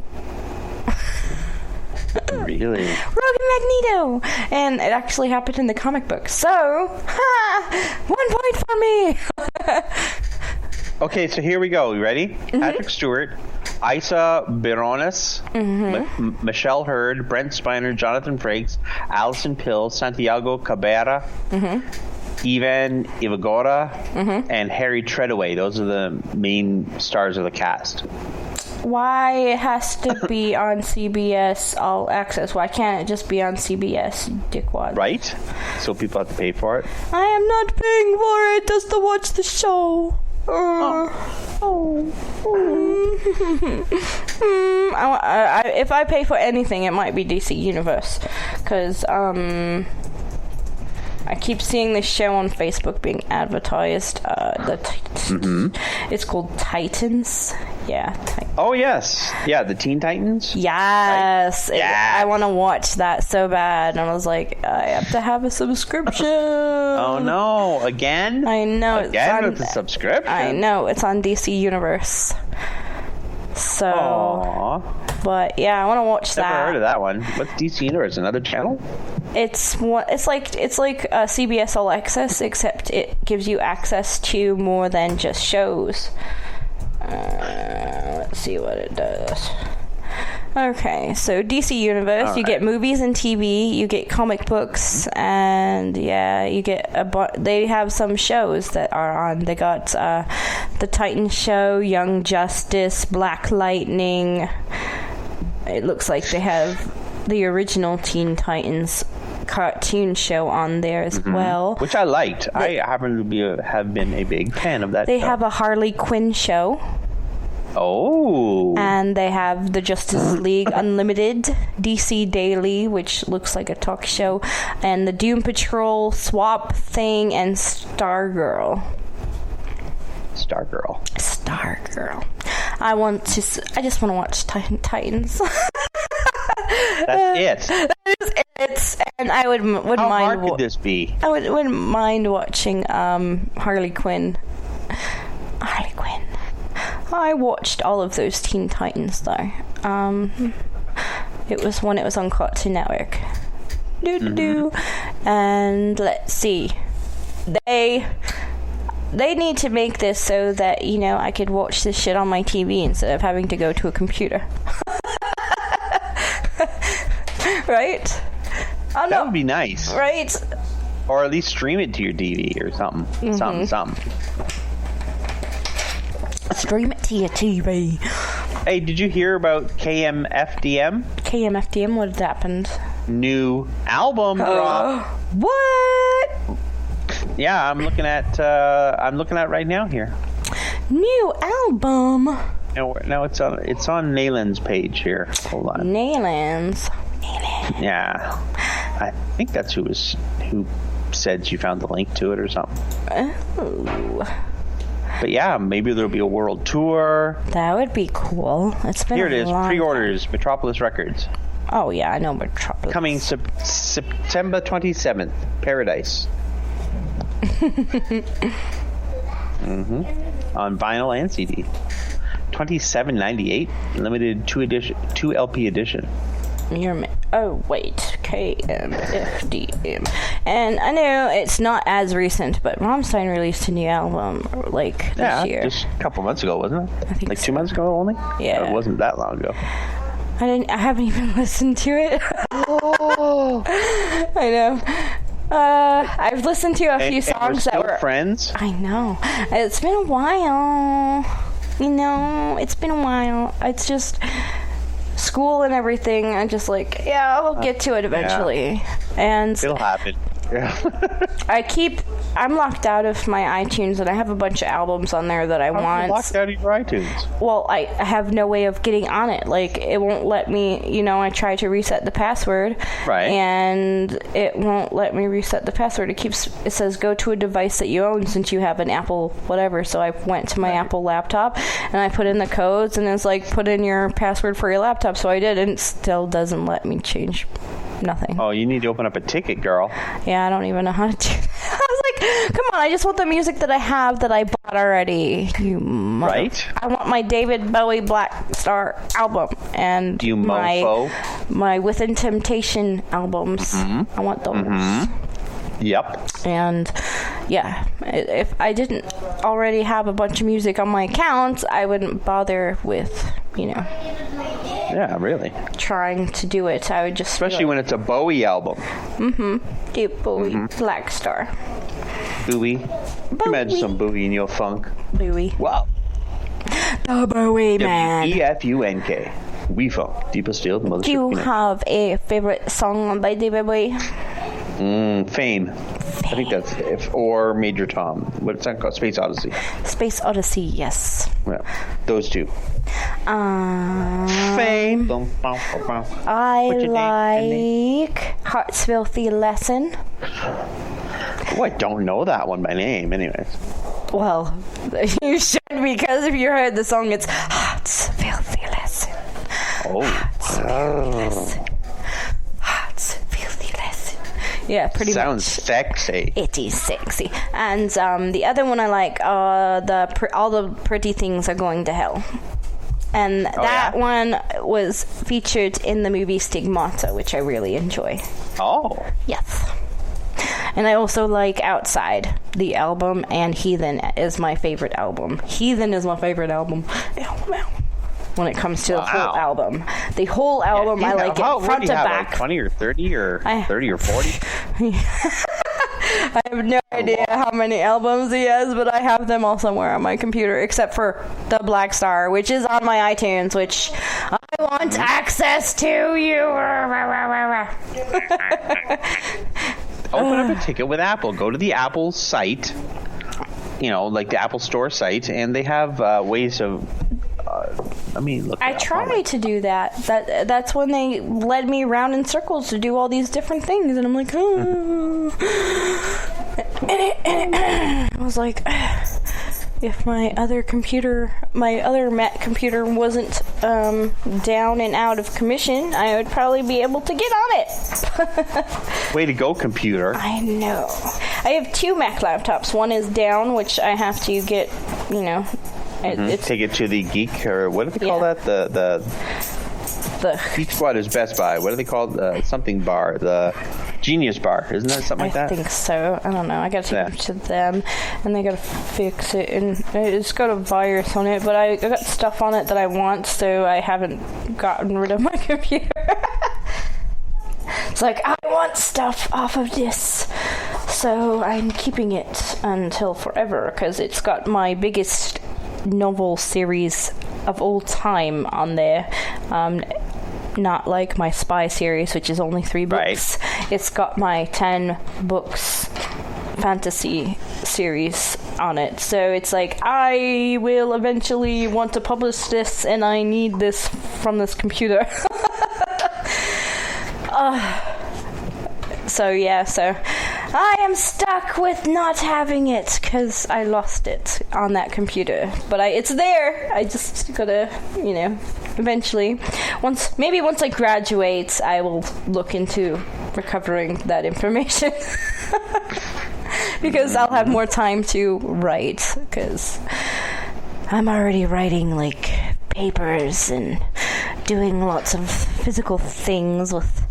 Really? Rogue and Magneto! And it actually happened in the comic book. So, 1 point for me! Okay, so here we go. You ready? Patrick Stewart, Isa Barones, Michelle Hurd, Brent Spiner, Jonathan Frakes, Alison Pill, Santiago Cabrera, Ivan Ivagora, and Harry Treadaway. Those are the main stars of the cast. Why it has to be on CBS All Access? Why can't it just be on CBS, dickwad? Right? So people have to pay for it. I am not paying for it just to watch the show. If I pay for anything, it might be DC Universe, because I keep seeing this show on Facebook being advertised. It's called Titans. Yeah. Oh yes, yeah, the Teen Titans. Yes, I want to watch that so bad, and I was like, I have to have a subscription. Oh no, again? I know. Again with the subscription. I know, it's on DC Universe. So, Aww. but yeah, I want to watch that. Never heard of that one. What's DC Universe? Another channel? It's like CBS All Access, except it gives you access to more than just shows. Let's see what it does. Okay, so DC Universe, you get movies and TV, you get comic books, and yeah, you get they have some shows that are on. They got the Titans show, Young Justice, Black Lightning. It looks like they have the original Teen Titans cartoon show on there as well, which I liked. I happen to have been a big fan of that. They show. have a Harley Quinn show. Oh. And they have the Justice League Unlimited, DC Daily, which looks like a talk show, and the Doom Patrol, Swamp Thing, and Stargirl. Stargirl. I just want to watch Titans. That's it. That is it. And I wouldn't How mind. hard could this be? I wouldn't mind watching Harley Quinn. I watched all of those Teen Titans though. It was when it was on Cartoon Network. And let's see. They need to make this so that, you know, I could watch this shit on my TV instead of having to go to a computer. Right? That would be nice. Right? Or at least stream it to your DVD or something. Something. Stream it to your TV. Hey, did you hear about KMFDM? KMFDM, what happened? New album drop. What? Yeah, I'm looking at right now here. New album. No, it's on Nayland's page here. Hold on. Nayland's. Yeah, I think that's who said she found the link to it or something. Oh. But yeah, maybe there'll be a world tour. That would be cool. It's been here. It is. long Pre-orders. Time. Metropolis Records. Oh yeah, I know Metropolis. Coming September 27th. Paradise. On vinyl and CD. $27.98. Limited 2 LP edition. Oh wait, KMFDM. And I know it's not as recent, but Rammstein released a new album like this year. Just a couple months ago, wasn't it? I think like so. 2 months ago only. Yeah, it wasn't that long ago. I haven't even listened to it. Oh, I know. I've listened to a few songs that were friends. I know. It's been a while. You know, it's been a while. It's just school and everything. I'm just like, yeah, I'll get to it eventually. Yeah. And it'll happen. Yeah. I'm locked out of my iTunes, and I have a bunch of albums on there that I want. Are you locked out of your iTunes? Well, I have no way of getting on it. Like, it won't let me, you know, I try to reset the password. Right. And it won't let me reset the password. It says go to a device that you own since you have an Apple whatever. So I went to my Apple laptop, and I put in the codes, and it's like, put in your password for your laptop. So I did, and it still doesn't let me change nothing. Oh, you need to open up a ticket, girl. Yeah, I don't even know how to do that. I was like, come on, I just want the music that I have that I bought Right? already. I want my David Bowie Black Star album and you my Within Temptation albums. I want those. Yep. And yeah, if I didn't already have a bunch of music on my account, I wouldn't bother with, you know. Yeah, really. Trying to do it. I would just... Especially when it's a Bowie album. Deep Bowie. Black Star. Bowie. Imagine some Bowie in your funk. Bowie. Wow. The Bowie Man. WEFUNK. We funk. Deeper still. Mothership. Do you have a favorite song by David Bowie? Fame. I think that's or Major Tom. What's that called? Space Odyssey. Space Odyssey, yes. Yeah, those two. Fame. I like Heart's Filthy Lesson. Oh, I don't know that one by name, anyways. Well, you should, because if you heard the song, it's Heart's Filthy Lesson. Oh. Heart's Filthy Lesson. Heart's Filthy Lesson. Yeah, pretty much. Sounds sexy. It is sexy. And the other one I like, all the pretty things are going to hell. And that one was featured in the movie Stigmata, which I really enjoy. Oh. Yes. And I also like Outside, the album, and Heathen is my favorite album. Heathen is my favorite album. When it comes to the whole album. The whole album, I like it front to back. Like 20 or 30 or 30 or 40? I have no idea how many albums he has, but I have them all somewhere on my computer, except for The Black Star, which is on my iTunes, which I want access to. You. Open up a ticket with Apple. Go to the Apple site, like the Apple Store site, and they have ways of. I tried to do that. That's when they led me around in circles to do all these different things, and I'm like, oh. And I was like, if my other Mac computer wasn't down and out of commission, I would probably be able to get on it. Way to go, computer. I know. I have 2 Mac laptops. One is down, which I have to get, take it to the Geek, or what do they call that? The Geek Squad is Best Buy. What do they call something bar? The Genius Bar, isn't that something like that? I think so. I don't know. I got to take it to them, and they got to fix it, and it's got a virus on it. But I got stuff on it that I want, so I haven't gotten rid of my computer. It's like, I want stuff off of this, so I'm keeping it until forever because it's got my biggest novel series of all time on there. Not like my spy series, which is only 3 books. Right. It's got my 10 books fantasy series on it. So it's like, I will eventually want to publish this, and I need this from this computer. So I am stuck with not having it because I lost it on that computer. But it's there. I just gotta, eventually. Once I graduate, I will look into recovering that information. Because I'll have more time to write. Because I'm already writing, papers and doing lots of physical things with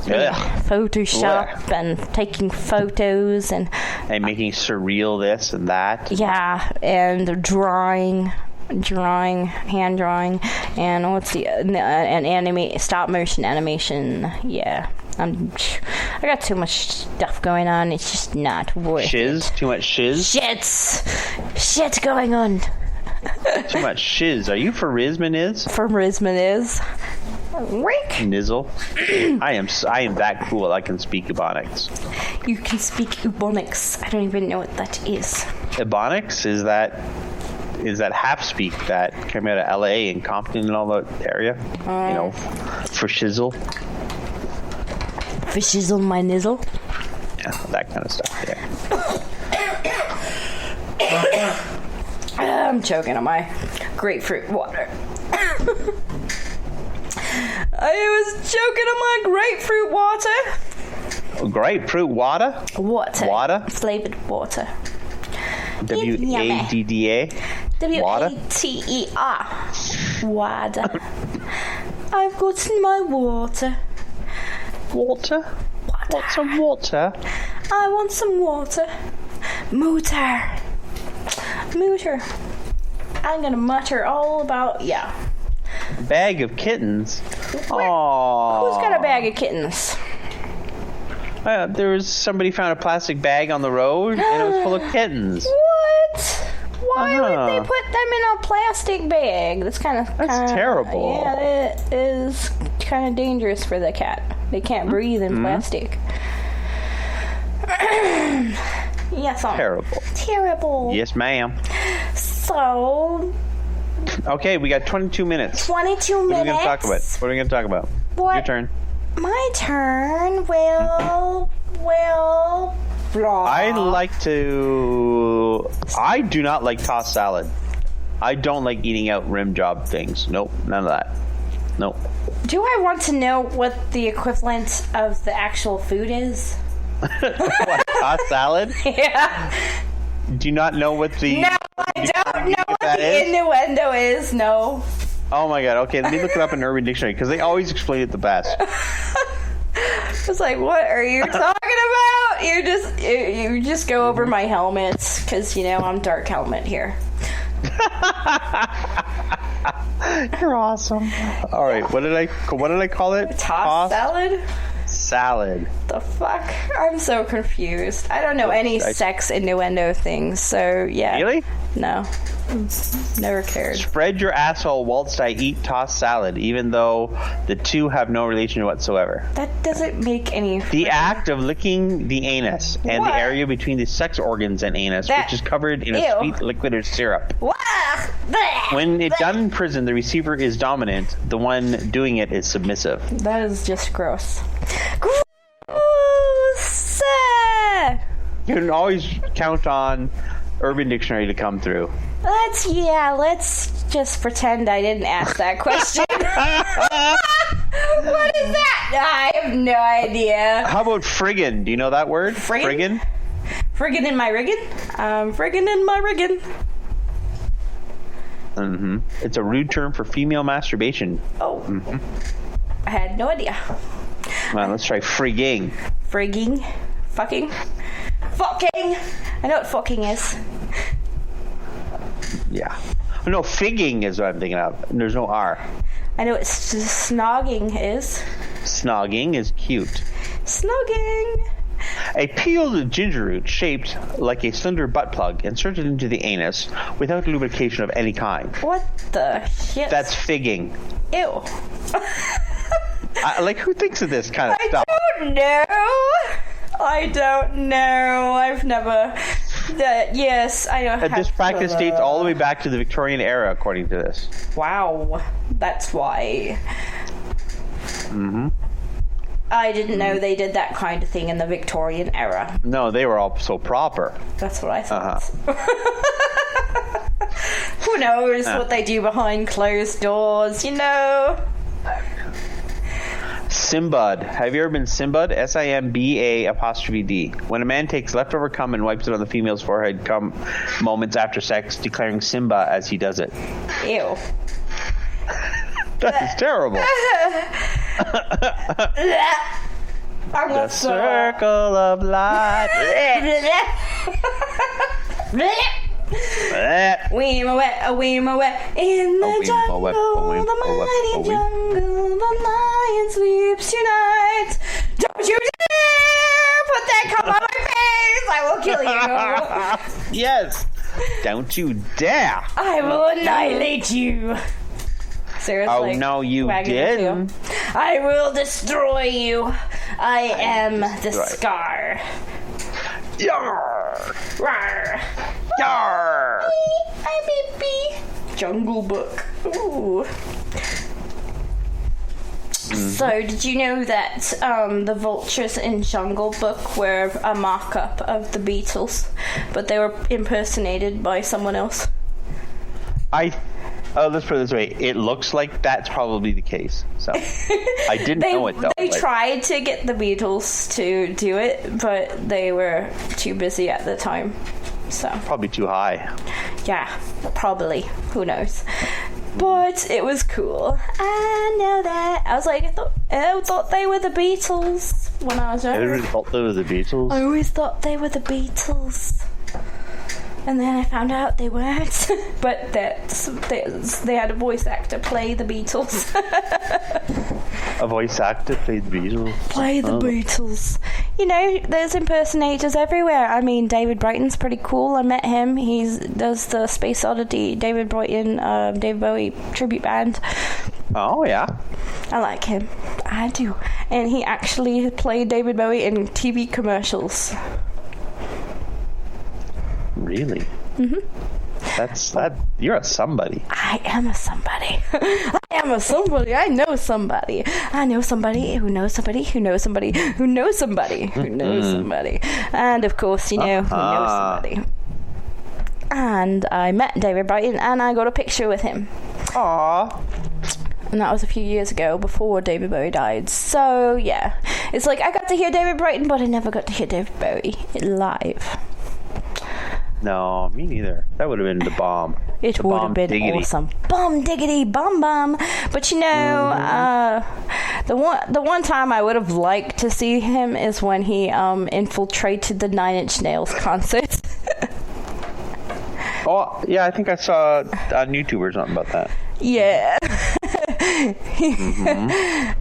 Photoshop and taking photos and making surreal this and that. Yeah, and drawing, hand drawing, and what's and stop motion animation. Yeah, I got too much stuff going on. It's just not worth it. Too much shiz. Shit going on. Too much shiz. Are you for Rizmaniz? For Rizmaniz. Wink. Nizzle. I am that cool. I can speak Ebonics. You can speak Ebonics. I don't even know what that is. Ebonics is that half speak that came out of LA and Compton and all that area. For shizzle. For shizzle my nizzle. Yeah, that kind of stuff there. I'm choking on my grapefruit water. I was choking on my grapefruit water. Grapefruit water? Water. Flavored water. WADDA? WATER. Water. I've got my water. Water? Want some water? I want some water. Mooter. I'm gonna mutter all about Bag of kittens. Aww. Who's got a bag of kittens? There was somebody found a plastic bag on the road and it was full of kittens. What? Why would they put them in a plastic bag? That's terrible. Yeah, it is kind of dangerous for the cat. They can't breathe in plastic. Yes, terrible. Yes, ma'am. So. Okay, we got 22 minutes. 22 minutes. What are we going to talk about? Your turn. My turn. Well. I do not like tossed salad. I don't like eating out rim job things. Nope, none of that. Nope. Do I want to know what the equivalent of the actual food is? What, tossed salad? Yeah. Do you not know what the... No, I don't know what the innuendo is, no. Oh my god. Okay, let me look it up in Urban Dictionary because they always explain it the best. It's like, what are you talking about? You just go over my helmets because I'm dark helmet here. You're awesome. All right, what did I call it? Toss salad. Salad. The fuck? I'm so confused. I don't know any sex innuendo things, so yeah. Really? No. Never cared. Spread your asshole whilst I eat tossed salad, even though the two have no relation whatsoever. That doesn't make any The act of licking the anus and the area between the sex organs and anus, which is covered in a sweet liquid or syrup. When it's done in prison, the receiver is dominant. The one doing it is submissive. That is just gross. Gross! You can always count on Urban Dictionary to come through. Let's just pretend I didn't ask that question. What is that? I have no idea. How about friggin'? Do you know that word? Friggin'? Friggin' in my riggin'? Friggin' in my riggin'. Mm-hmm. It's a rude term for female masturbation. Oh. Mm-hmm. I had no idea. Well, let's try frigging. Frigging? Fucking? Fucking! I know what fucking is. Yeah. No, figging is what I'm thinking of. There's no R. I know what snogging is. Snogging is cute. Snogging! A peeled ginger root shaped like a slender butt plug inserted into the anus without lubrication of any kind. What the shit? That's figging. Ew. Who thinks of this kind of stuff? I don't know. I've never... Yes, I know. This practice dates all the way back to the Victorian era, according to this. Wow. That's why. Mm-hmm. I didn't know they did that kind of thing in the Victorian era. No, they were all so proper. That's what I thought. Who knows what they do behind closed doors, Simbad. Have you ever been Simbad? SIMBA''D. When a man takes leftover cum and wipes it on the female's forehead cum moments after sex, declaring Simba as he does it. Ew. That is terrible. The circle of life. Weema wet in the jungle, the mighty jungle, the lion sleeps tonight. Don't you dare put that cum on my face! I will kill you. Yes. Don't you dare. I will annihilate you. Seriously. Oh no, you didn't. I will destroy you. I am the Scar. Yarr! Rawr. Yarr! I'm Ebil. Jungle Book. Ooh. So, did you know that the vultures in Jungle Book were a mock-up of the Beatles, but they were impersonated by someone else? Let's put it this way. It looks like that's probably the case. So I didn't know it though. They tried to get the Beatles to do it, but they were too busy at the time. So probably too high. Yeah, probably. Who knows? But it was cool. I know that. I was like, I thought they were the Beatles when I was younger. I really thought they were the Beatles. I always thought they were the Beatles. And then I found out they weren't. But they had a voice actor play the Beatles. A voice actor played the Beatles? Play the Beatles. There's impersonators everywhere. I mean, David Brighton's pretty cool. I met him. He does the Space Oddity, David Brighton, David Bowie tribute band. Oh, yeah. I like him. I do. And he actually played David Bowie in TV commercials. Really? Mm-hmm. You're a somebody. I am a somebody. I am a somebody. I know somebody. I know somebody who knows somebody who knows somebody who knows somebody who knows somebody. And of course, who knows somebody. And I met David Brighton and I got a picture with him. Aww. And that was a few years ago, before David Bowie died. So, yeah. It's like, I got to hear David Brighton, but I never got to hear David Bowie live. No, me neither. That would have been the bomb. It would have been awesome. Bomb diggity bum bum. But you know, the one time I would have liked to see him is when he infiltrated the 9 Inch Nails concert. Oh, yeah, I think I saw on YouTube or something about that. Yeah.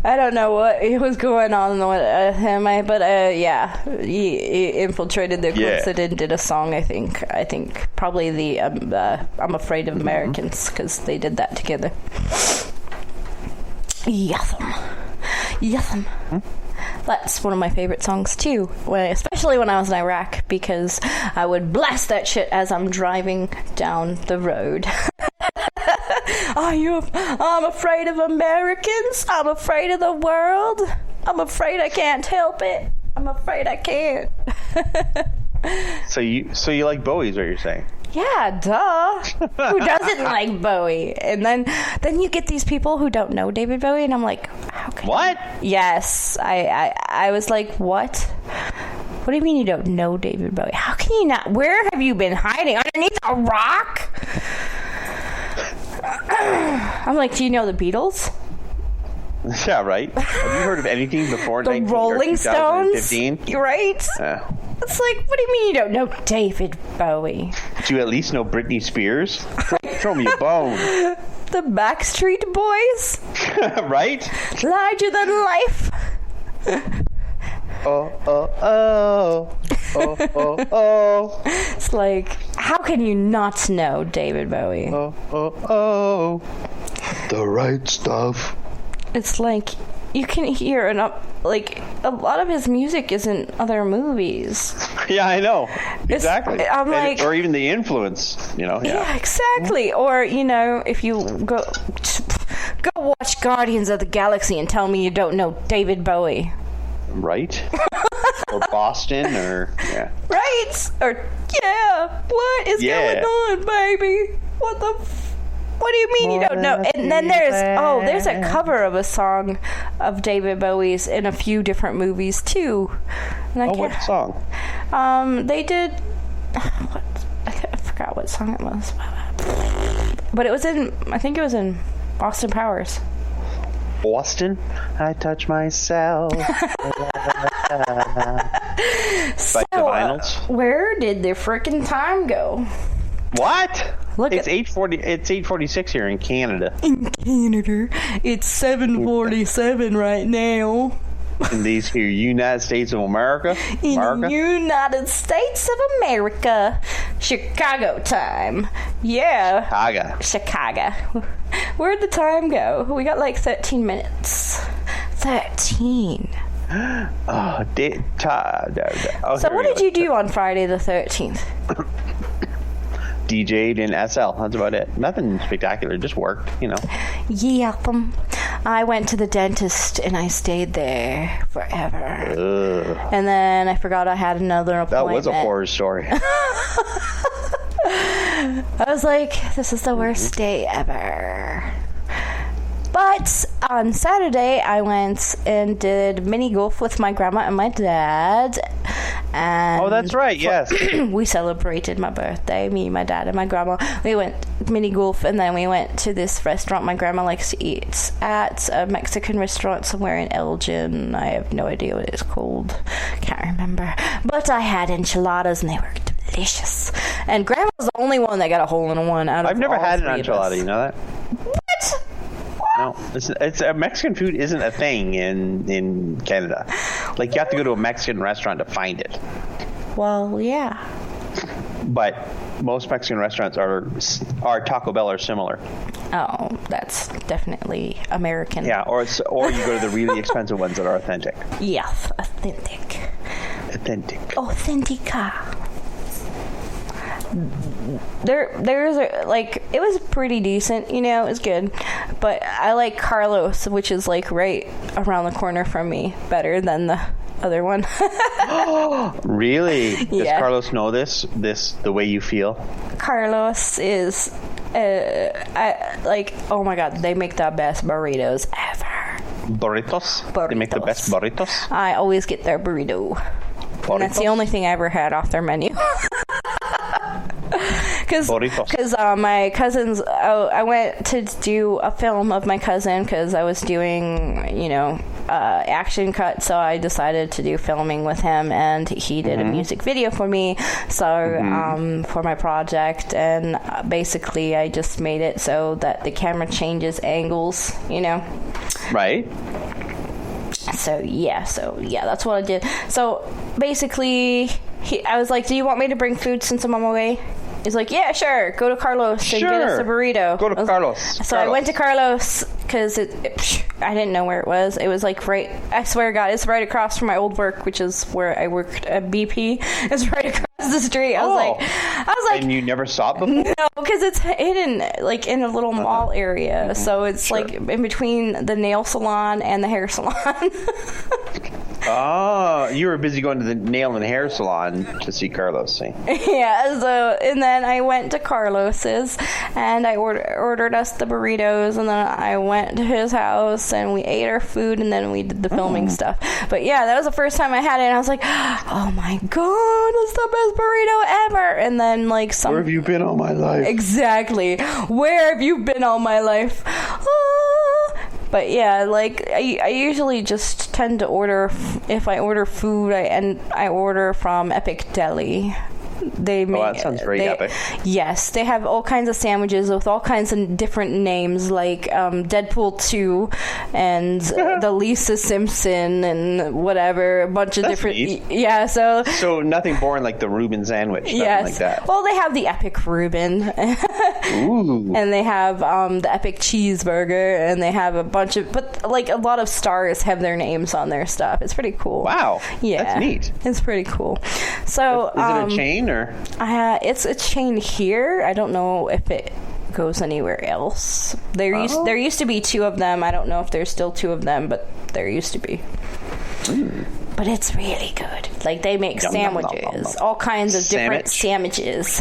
I don't know what was going on with him, but yeah, he infiltrated the concert and did a song. I think probably the I'm Afraid of Americans, because they did that together. Yes'm. That's one of my favorite songs too, especially when I was in Iraq, because I would blast that shit as I'm driving down the road. I'm afraid of Americans. I'm afraid of the world. I'm afraid I can't help it. I'm afraid I can't. So you like Bowie, is what you're saying? Yeah, duh. Who doesn't like Bowie? And then you get these people who don't know David Bowie, and I'm like, how can what? Yes, I was like, what? What do you mean you don't know David Bowie? How can you not? Where have you been hiding? Underneath a rock? I'm like, do you know the Beatles? Yeah, right. Have you heard of anything before the Rolling Stones? Right? It's like, what do you mean you don't know David Bowie? Do you at least know Britney Spears? Throw me a bone. The Backstreet Boys? Right? Larger than life. Oh. It's like, how can you not know David Bowie? Oh. The right stuff. It's like, you can hear like a lot of his music is in other movies. Yeah, I know. Exactly. I'm like, or even the influence, you know. Yeah, exactly. Or, you know, if you go watch Guardians of the Galaxy and tell me you don't know David Bowie. Right? Or Boston, or right? Or what is going on, baby? What do you mean you don't know? And then there's a cover of a song of David Bowie's in a few different movies too. And what song? They did. I forgot what song it was, but it was in. I think it was in Austin Powers. Boston, I touch myself. So, where did the frickin' time go? What? It's 8:40. It's 8:46 here in Canada. In Canada, it's 7:47 right now. In these here United States of America. In United States of America, Chicago time. Yeah. Chicago. Where'd the time go? We got like 13 minutes. 13. Oh, so what did you do on Friday the 13th? DJ'd in SL. That's about it. Nothing spectacular. Just worked, you know. Yeah. I went to the dentist and I stayed there forever. Ugh. And then I forgot I had another appointment. That was a horror story. I was like, this is the worst day ever. But on Saturday, I went and did mini golf with my grandma and my dad. And that's right, yes. We celebrated my birthday, me, my dad, and my grandma. We went mini golf, and then we went to this restaurant my grandma likes to eat at, a Mexican restaurant somewhere in Elgin. I have no idea what it's called. Can't remember. But I had enchiladas, and they were delicious. And grandma's the only one that got a hole-in-one out of all I've never had an enchilada, you know that? What? No, it's Mexican food isn't a thing in Canada. Like, you have to go to a Mexican restaurant to find it. Well, yeah. But most Mexican restaurants are Taco Bell are similar. Oh, that's definitely American. Yeah, or you go to the really expensive ones that are authentic. Yes, authentic. Authentica. There's it was pretty decent, you know, it was good, but I like Carlos, which is like right around the corner from me, better than the other one. Really? Yeah. Does Carlos know this the way you feel? Carlos is oh my god, they make the best burritos ever. Burritos? They make the best burritos? I always get their burrito. And that's the only thing I ever had off their menu. Because my cousins, I went to do a film of my cousin because I was doing, action cut, so I decided to do filming with him, and he did a music video for me, so for my project, and basically I just made it so that the camera changes angles, Right. So yeah, that's what I did. So basically, I was like, do you want me to bring food since I'm on my way? He's like, yeah, sure. Go to Carlos and get us a burrito. Go to Carlos. So I went to Carlos because I didn't know where it was. It was like right, I swear to God, it's right across from my old work, which is where I worked at BP. It's right across the street. I was like, and you never saw it before? No, because it's hidden like in a little mall area. So it's like in between the nail salon and the hair salon. Oh, you were busy going to the nail and hair salon to see Carlos. See? Yeah, so, and then I went to Carlos's, and I ordered us the burritos, and then I went to his house, and we ate our food, and then we did the filming stuff. But yeah, that was the first time I had it, and I was like, oh my God, it's the best burrito ever! And then, like, Where have you been all my life? Exactly. Where have you been all my life? But yeah, like I usually just tend to order, if I order food, I order from Epic Deli. That sounds very epic. Yes, they have all kinds of sandwiches with all kinds of different names, like Deadpool 2 and the Lisa Simpson and whatever, a bunch of different. Neat. Yeah, so nothing boring like the Reuben sandwich. Yes, like that. Well, they have the Epic Reuben, Ooh. and they have the Epic Cheeseburger, and they have a bunch of, but like a lot of stars have their names on their stuff. It's pretty cool. Wow, yeah, that's neat. It's pretty cool. So is it a chain? Or it's a chain here. I don't know if it goes anywhere else. There used to be two of them. I don't know if there's still two of them, but there used to be. But it's really good. Like, they make sandwiches, all kinds of different sandwiches.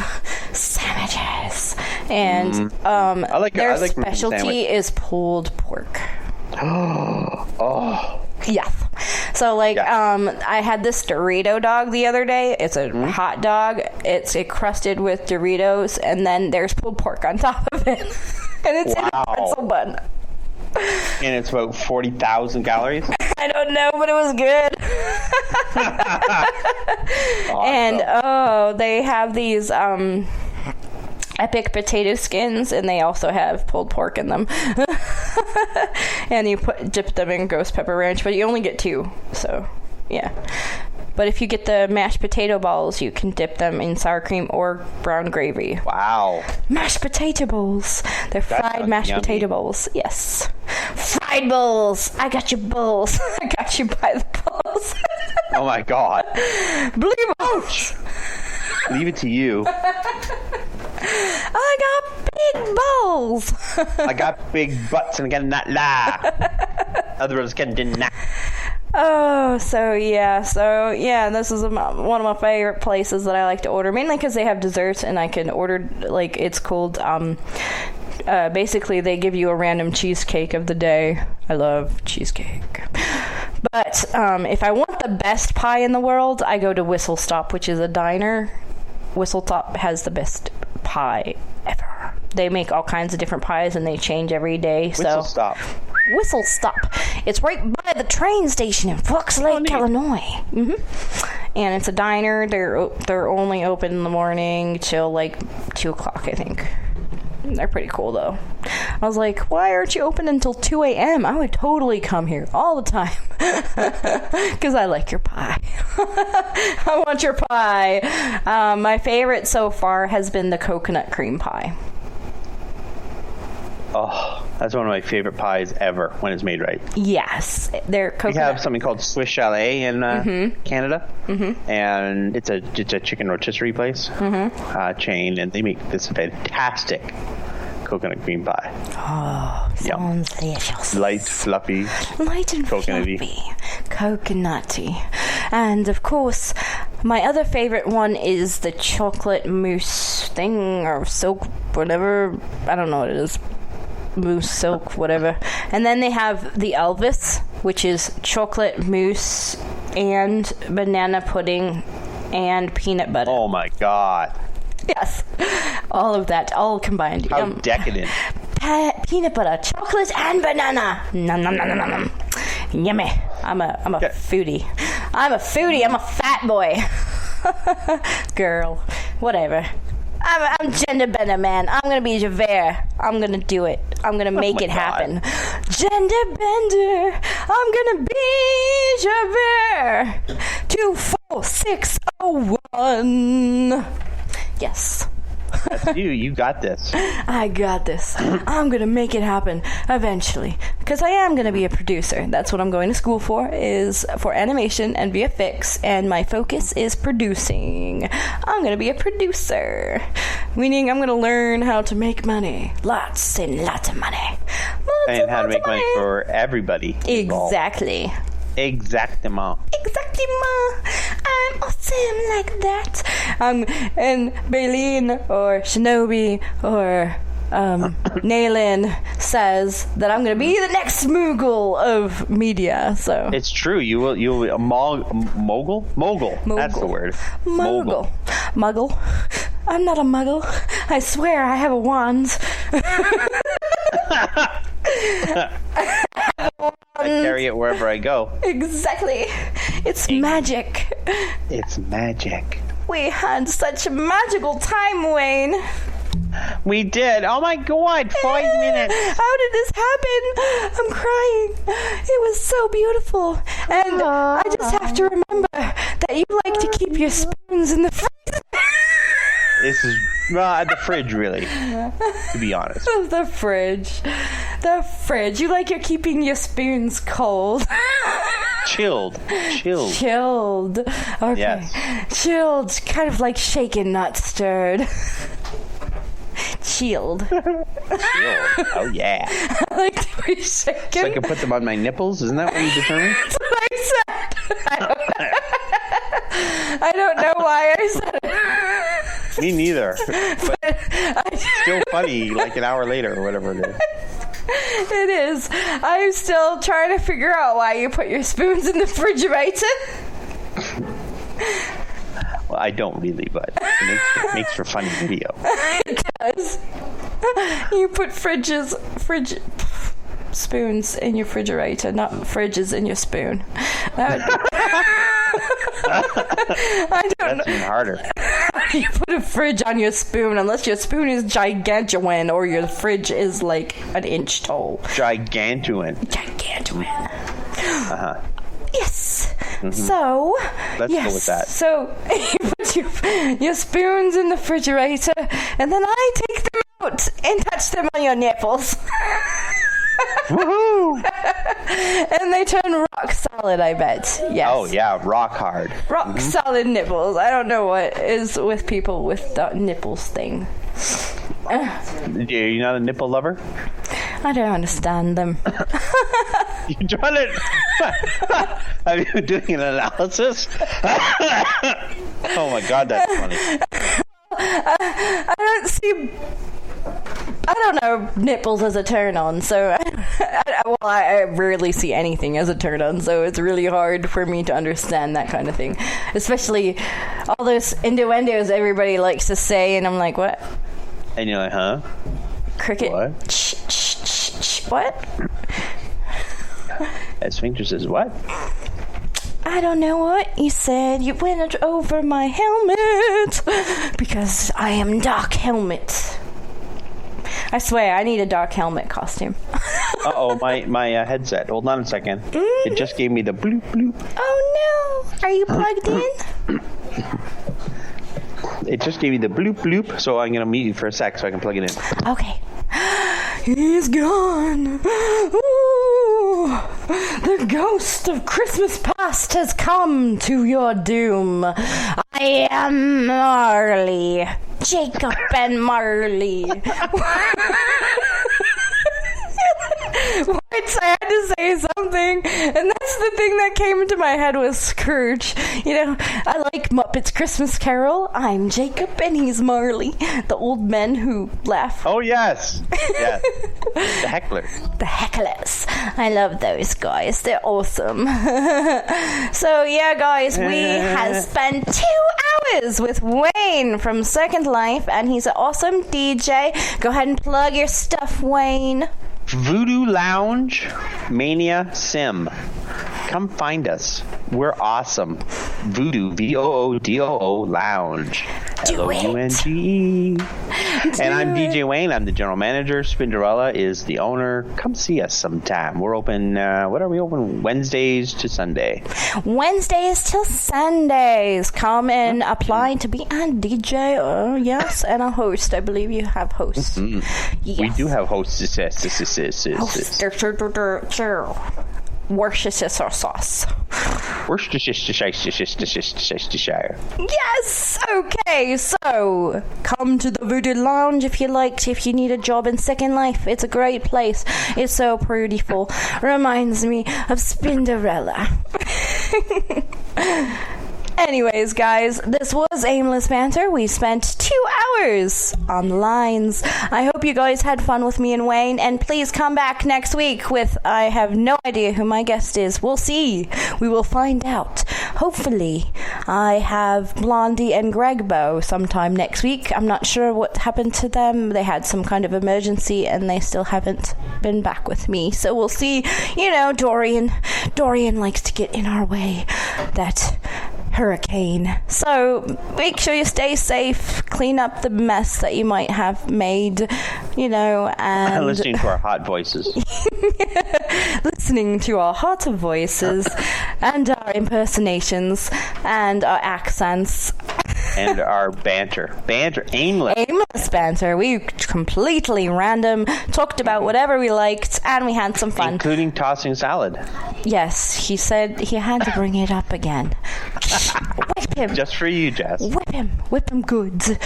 And their specialty is pulled pork. Oh. Yes. So, like, I had this Dorito dog the other day. It's a hot dog. It's crusted with Doritos, and then there's pulled pork on top of it. And it's in a pretzel bun. And it's about 40,000 calories? I don't know, but it was good. Awesome. And, they have these, Epic potato skins, and they also have pulled pork in them. And you dip them in ghost pepper ranch, but you only get two, so yeah. But if you get the mashed potato balls, you can dip them in sour cream or brown gravy. Wow. Mashed potato balls. They're fried mashed potato balls. Yes. Fried balls. I got your balls. I got you by the balls. Oh my God. Blue balls. Leave it to you. I got big balls. I got big butts and I cannot lie. Others can deny. So yeah, this is one of my favorite places that I like to order, mainly because they have desserts, and I can order, like, it's called, basically they give you a random cheesecake of the day. I love cheesecake. But if I want the best pie in the world, I go to Whistle Stop, which is a diner. Whistle Stop has the best pie ever. They make all kinds of different pies, and they change every day. Whistle Stop. Whistle Stop. It's right by the train station in Fox Lake, Illinois. And it's a diner. They're only open in the morning till like 2 o'clock, I think. They're pretty cool, though. I was like, why aren't you open until 2 a.m.? I would totally come here all the time. Because I like your pie. I want your pie. My favorite so far has been the coconut cream pie. Oh, that's one of my favorite pies ever when it's made right. Yes. They're coconut. We have something called Swiss Chalet in Canada. And it's a chicken rotisserie place, chain, and they make this fantastic coconut cream pie. Oh, sounds delicious. Light, fluffy. Light and coconutty. fluffy. Coconutty. And, of course, my other favorite one is the chocolate mousse thing, or silk, whatever. I don't know what it is. Mousse, silk, whatever. And then they have the Elvis, which is chocolate mousse and banana pudding and peanut butter. Oh my God. Yes. All of that, all combined. How decadent. Peanut butter, chocolate, and banana. Nom, nom, nom, nom, nom, nom. Yummy. I'm a foodie. I'm a fat boy. Girl. Whatever. I'm gender bender, man. I'm gonna be Javert. I'm gonna do it. I'm gonna make it happen. Gender bender. I'm gonna be Javert. 24601. Yes. That's you. You got this. I got this. I'm going to make it happen eventually. Because I am going to be a producer. That's what I'm going to school for, is for animation and VFX. And my focus is producing. I'm going to be a producer. Meaning I'm going to learn how to make money. Lots and lots of money. And how to make money for everybody. Exactly. Exactement. I'm awesome like that. And Baleen or Shinobi or Naylin says that I'm going to be the next Moogle of media. So it's true. You'll be a mogul. That's the word. Muggle. I'm not a muggle. I swear I have a wand. I carry it wherever I go. Exactly. It's magic. It's magic. We had such a magical time, Wayne. We did. Oh my God, 5 minutes. How did this happen? I'm crying. It was so beautiful. And I just have to remember that you like to keep your spoons in the freezer. This is the fridge, really, to be honest. The fridge. You like you're keeping your spoons cold. Chilled. Okay. Yes. Chilled. Kind of like shaken, not stirred. Chilled. Oh, yeah. I like to be shaken. So I can put them on my nipples? Isn't that what you determined? That's what I said. I don't know why I said it. Me neither. But it's still funny, like an hour later or whatever it is. It is. I'm still trying to figure out why you put your spoons in the refrigerator. Well, I don't really, but it makes for funny video. It does. You put spoons in your refrigerator, not fridges in your spoon. I don't know. That's even harder. You put a fridge on your spoon unless your spoon is gigantuan or your fridge is like an inch tall. Gigantuan. Uh-huh. Yes. Mm-hmm. So, let's go with that. So, you put your spoons in the refrigerator, and then I take them out and touch them on your nipples. Woohoo! And they turn rock solid, I bet. Yes. Oh, yeah, rock hard. Rock solid nipples. I don't know what is with people with the nipples thing. You're not a nipple lover? I don't understand them. You trying to... Are you doing an analysis? Oh my God, that's funny. I don't know nipples as a turn on, so I rarely see anything as a turn on, so it's really hard for me to understand that kind of thing. Especially all those innuendos everybody likes to say, and I'm like, what? And you're like, huh? Cricket. What? What? Sphincter says, what? I don't know what you said. You went over my helmet because I am Doc Helmet. I swear, I need a Doc Helmet costume. Uh-oh, my headset. Hold on a second. It just gave me the bloop bloop. Oh no! Are you plugged in? It just gave me the bloop bloop, so I'm gonna mute you for a sec so I can plug it in. Okay. He's gone. Ooh, the ghost of Christmas past has come to your doom. I am Marley. Jacob and Marley. Once I had to say something, and that's the thing that came into my head was Scrooge. You know, I like Muppets Christmas Carol. I'm Jacob and he's Marley. The old men who laugh. Oh, yes. Yes. The hecklers. The hecklers. I love those guys. They're awesome. So, yeah, guys, we have spent 2 is with Wain from Secondlife, and he's an awesome DJ. Go ahead and plug your stuff, Wain. Voodoo Lounge Mania Sim. Come find us. We're awesome. Voodoo, VOODOO Lounge. LOUNGE. And I'm DJ Wain. I'm the general manager. Spinderella is the owner. Come see us sometime. We're open, what are we open? Wednesdays to Sunday. Wednesdays till Sundays. Come and apply to be a DJ. Yes, and a host. I believe you have hosts. Mm-hmm. Yes. We do have hosts. Worcestershire sauce. Worcestershire. Yes! Okay, so come to the Voodoo Lounge if you need a job in Secondlife. It's a great place. It's so beautiful. Reminds me of Spinderella. Anyways, guys, this was Aimless Banter. We spent 2 hours on the lines. I hope you guys had fun with me and Wain, and please come back next week with, I have no idea who my guest is. We'll see. We will find out. Hopefully, I have Blondie and Gregbo sometime next week. I'm not sure what happened to them. They had some kind of emergency, and they still haven't been back with me. So we'll see. You know, Dorian likes to get in our way. That hurricane. So make sure you stay safe, clean up the mess that you might have made, and listening to our hot voices. Listening to our hot voices and our impersonations and our accents. And our banter, aimless banter. We completely random talked about whatever we liked, and we had some fun, including tossing salad. Yes, he said he had to bring it up again. Whip him, just for you, Jess. Whip him good.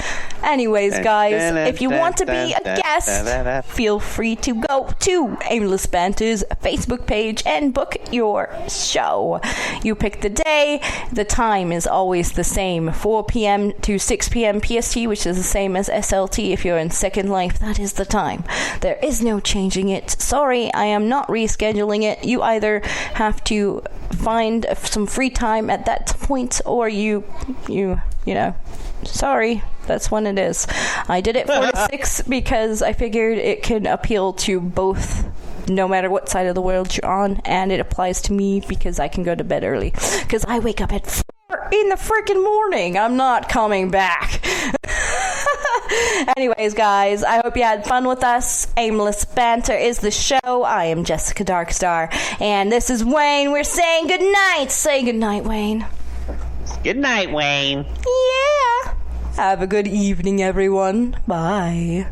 Anyways, guys, if you want to be a guest, feel free to go to Aimless Banter's Facebook page and book your show. You pick the day. The time is always the same, 4 p.m. to 6 p.m. PST, which is the same as SLT. If you're in Secondlife, that is the time. There is no changing it. Sorry, I am not rescheduling it. You either have to find some free time at that point, or you know, sorry, that's when it is. I did it 4 to 6 because I figured it could appeal to both, no matter what side of the world you're on, and it applies to me because I can go to bed early because I wake up at 4 in the freaking morning. I'm not coming back. Anyways, guys, I hope you had fun with us. Aimless Banter is the show. I am Jessica Darkstar, and this is Wain. We're saying good night. Say good night, Wain. Good night, Wain. Yeah. Have a good evening, everyone. Bye.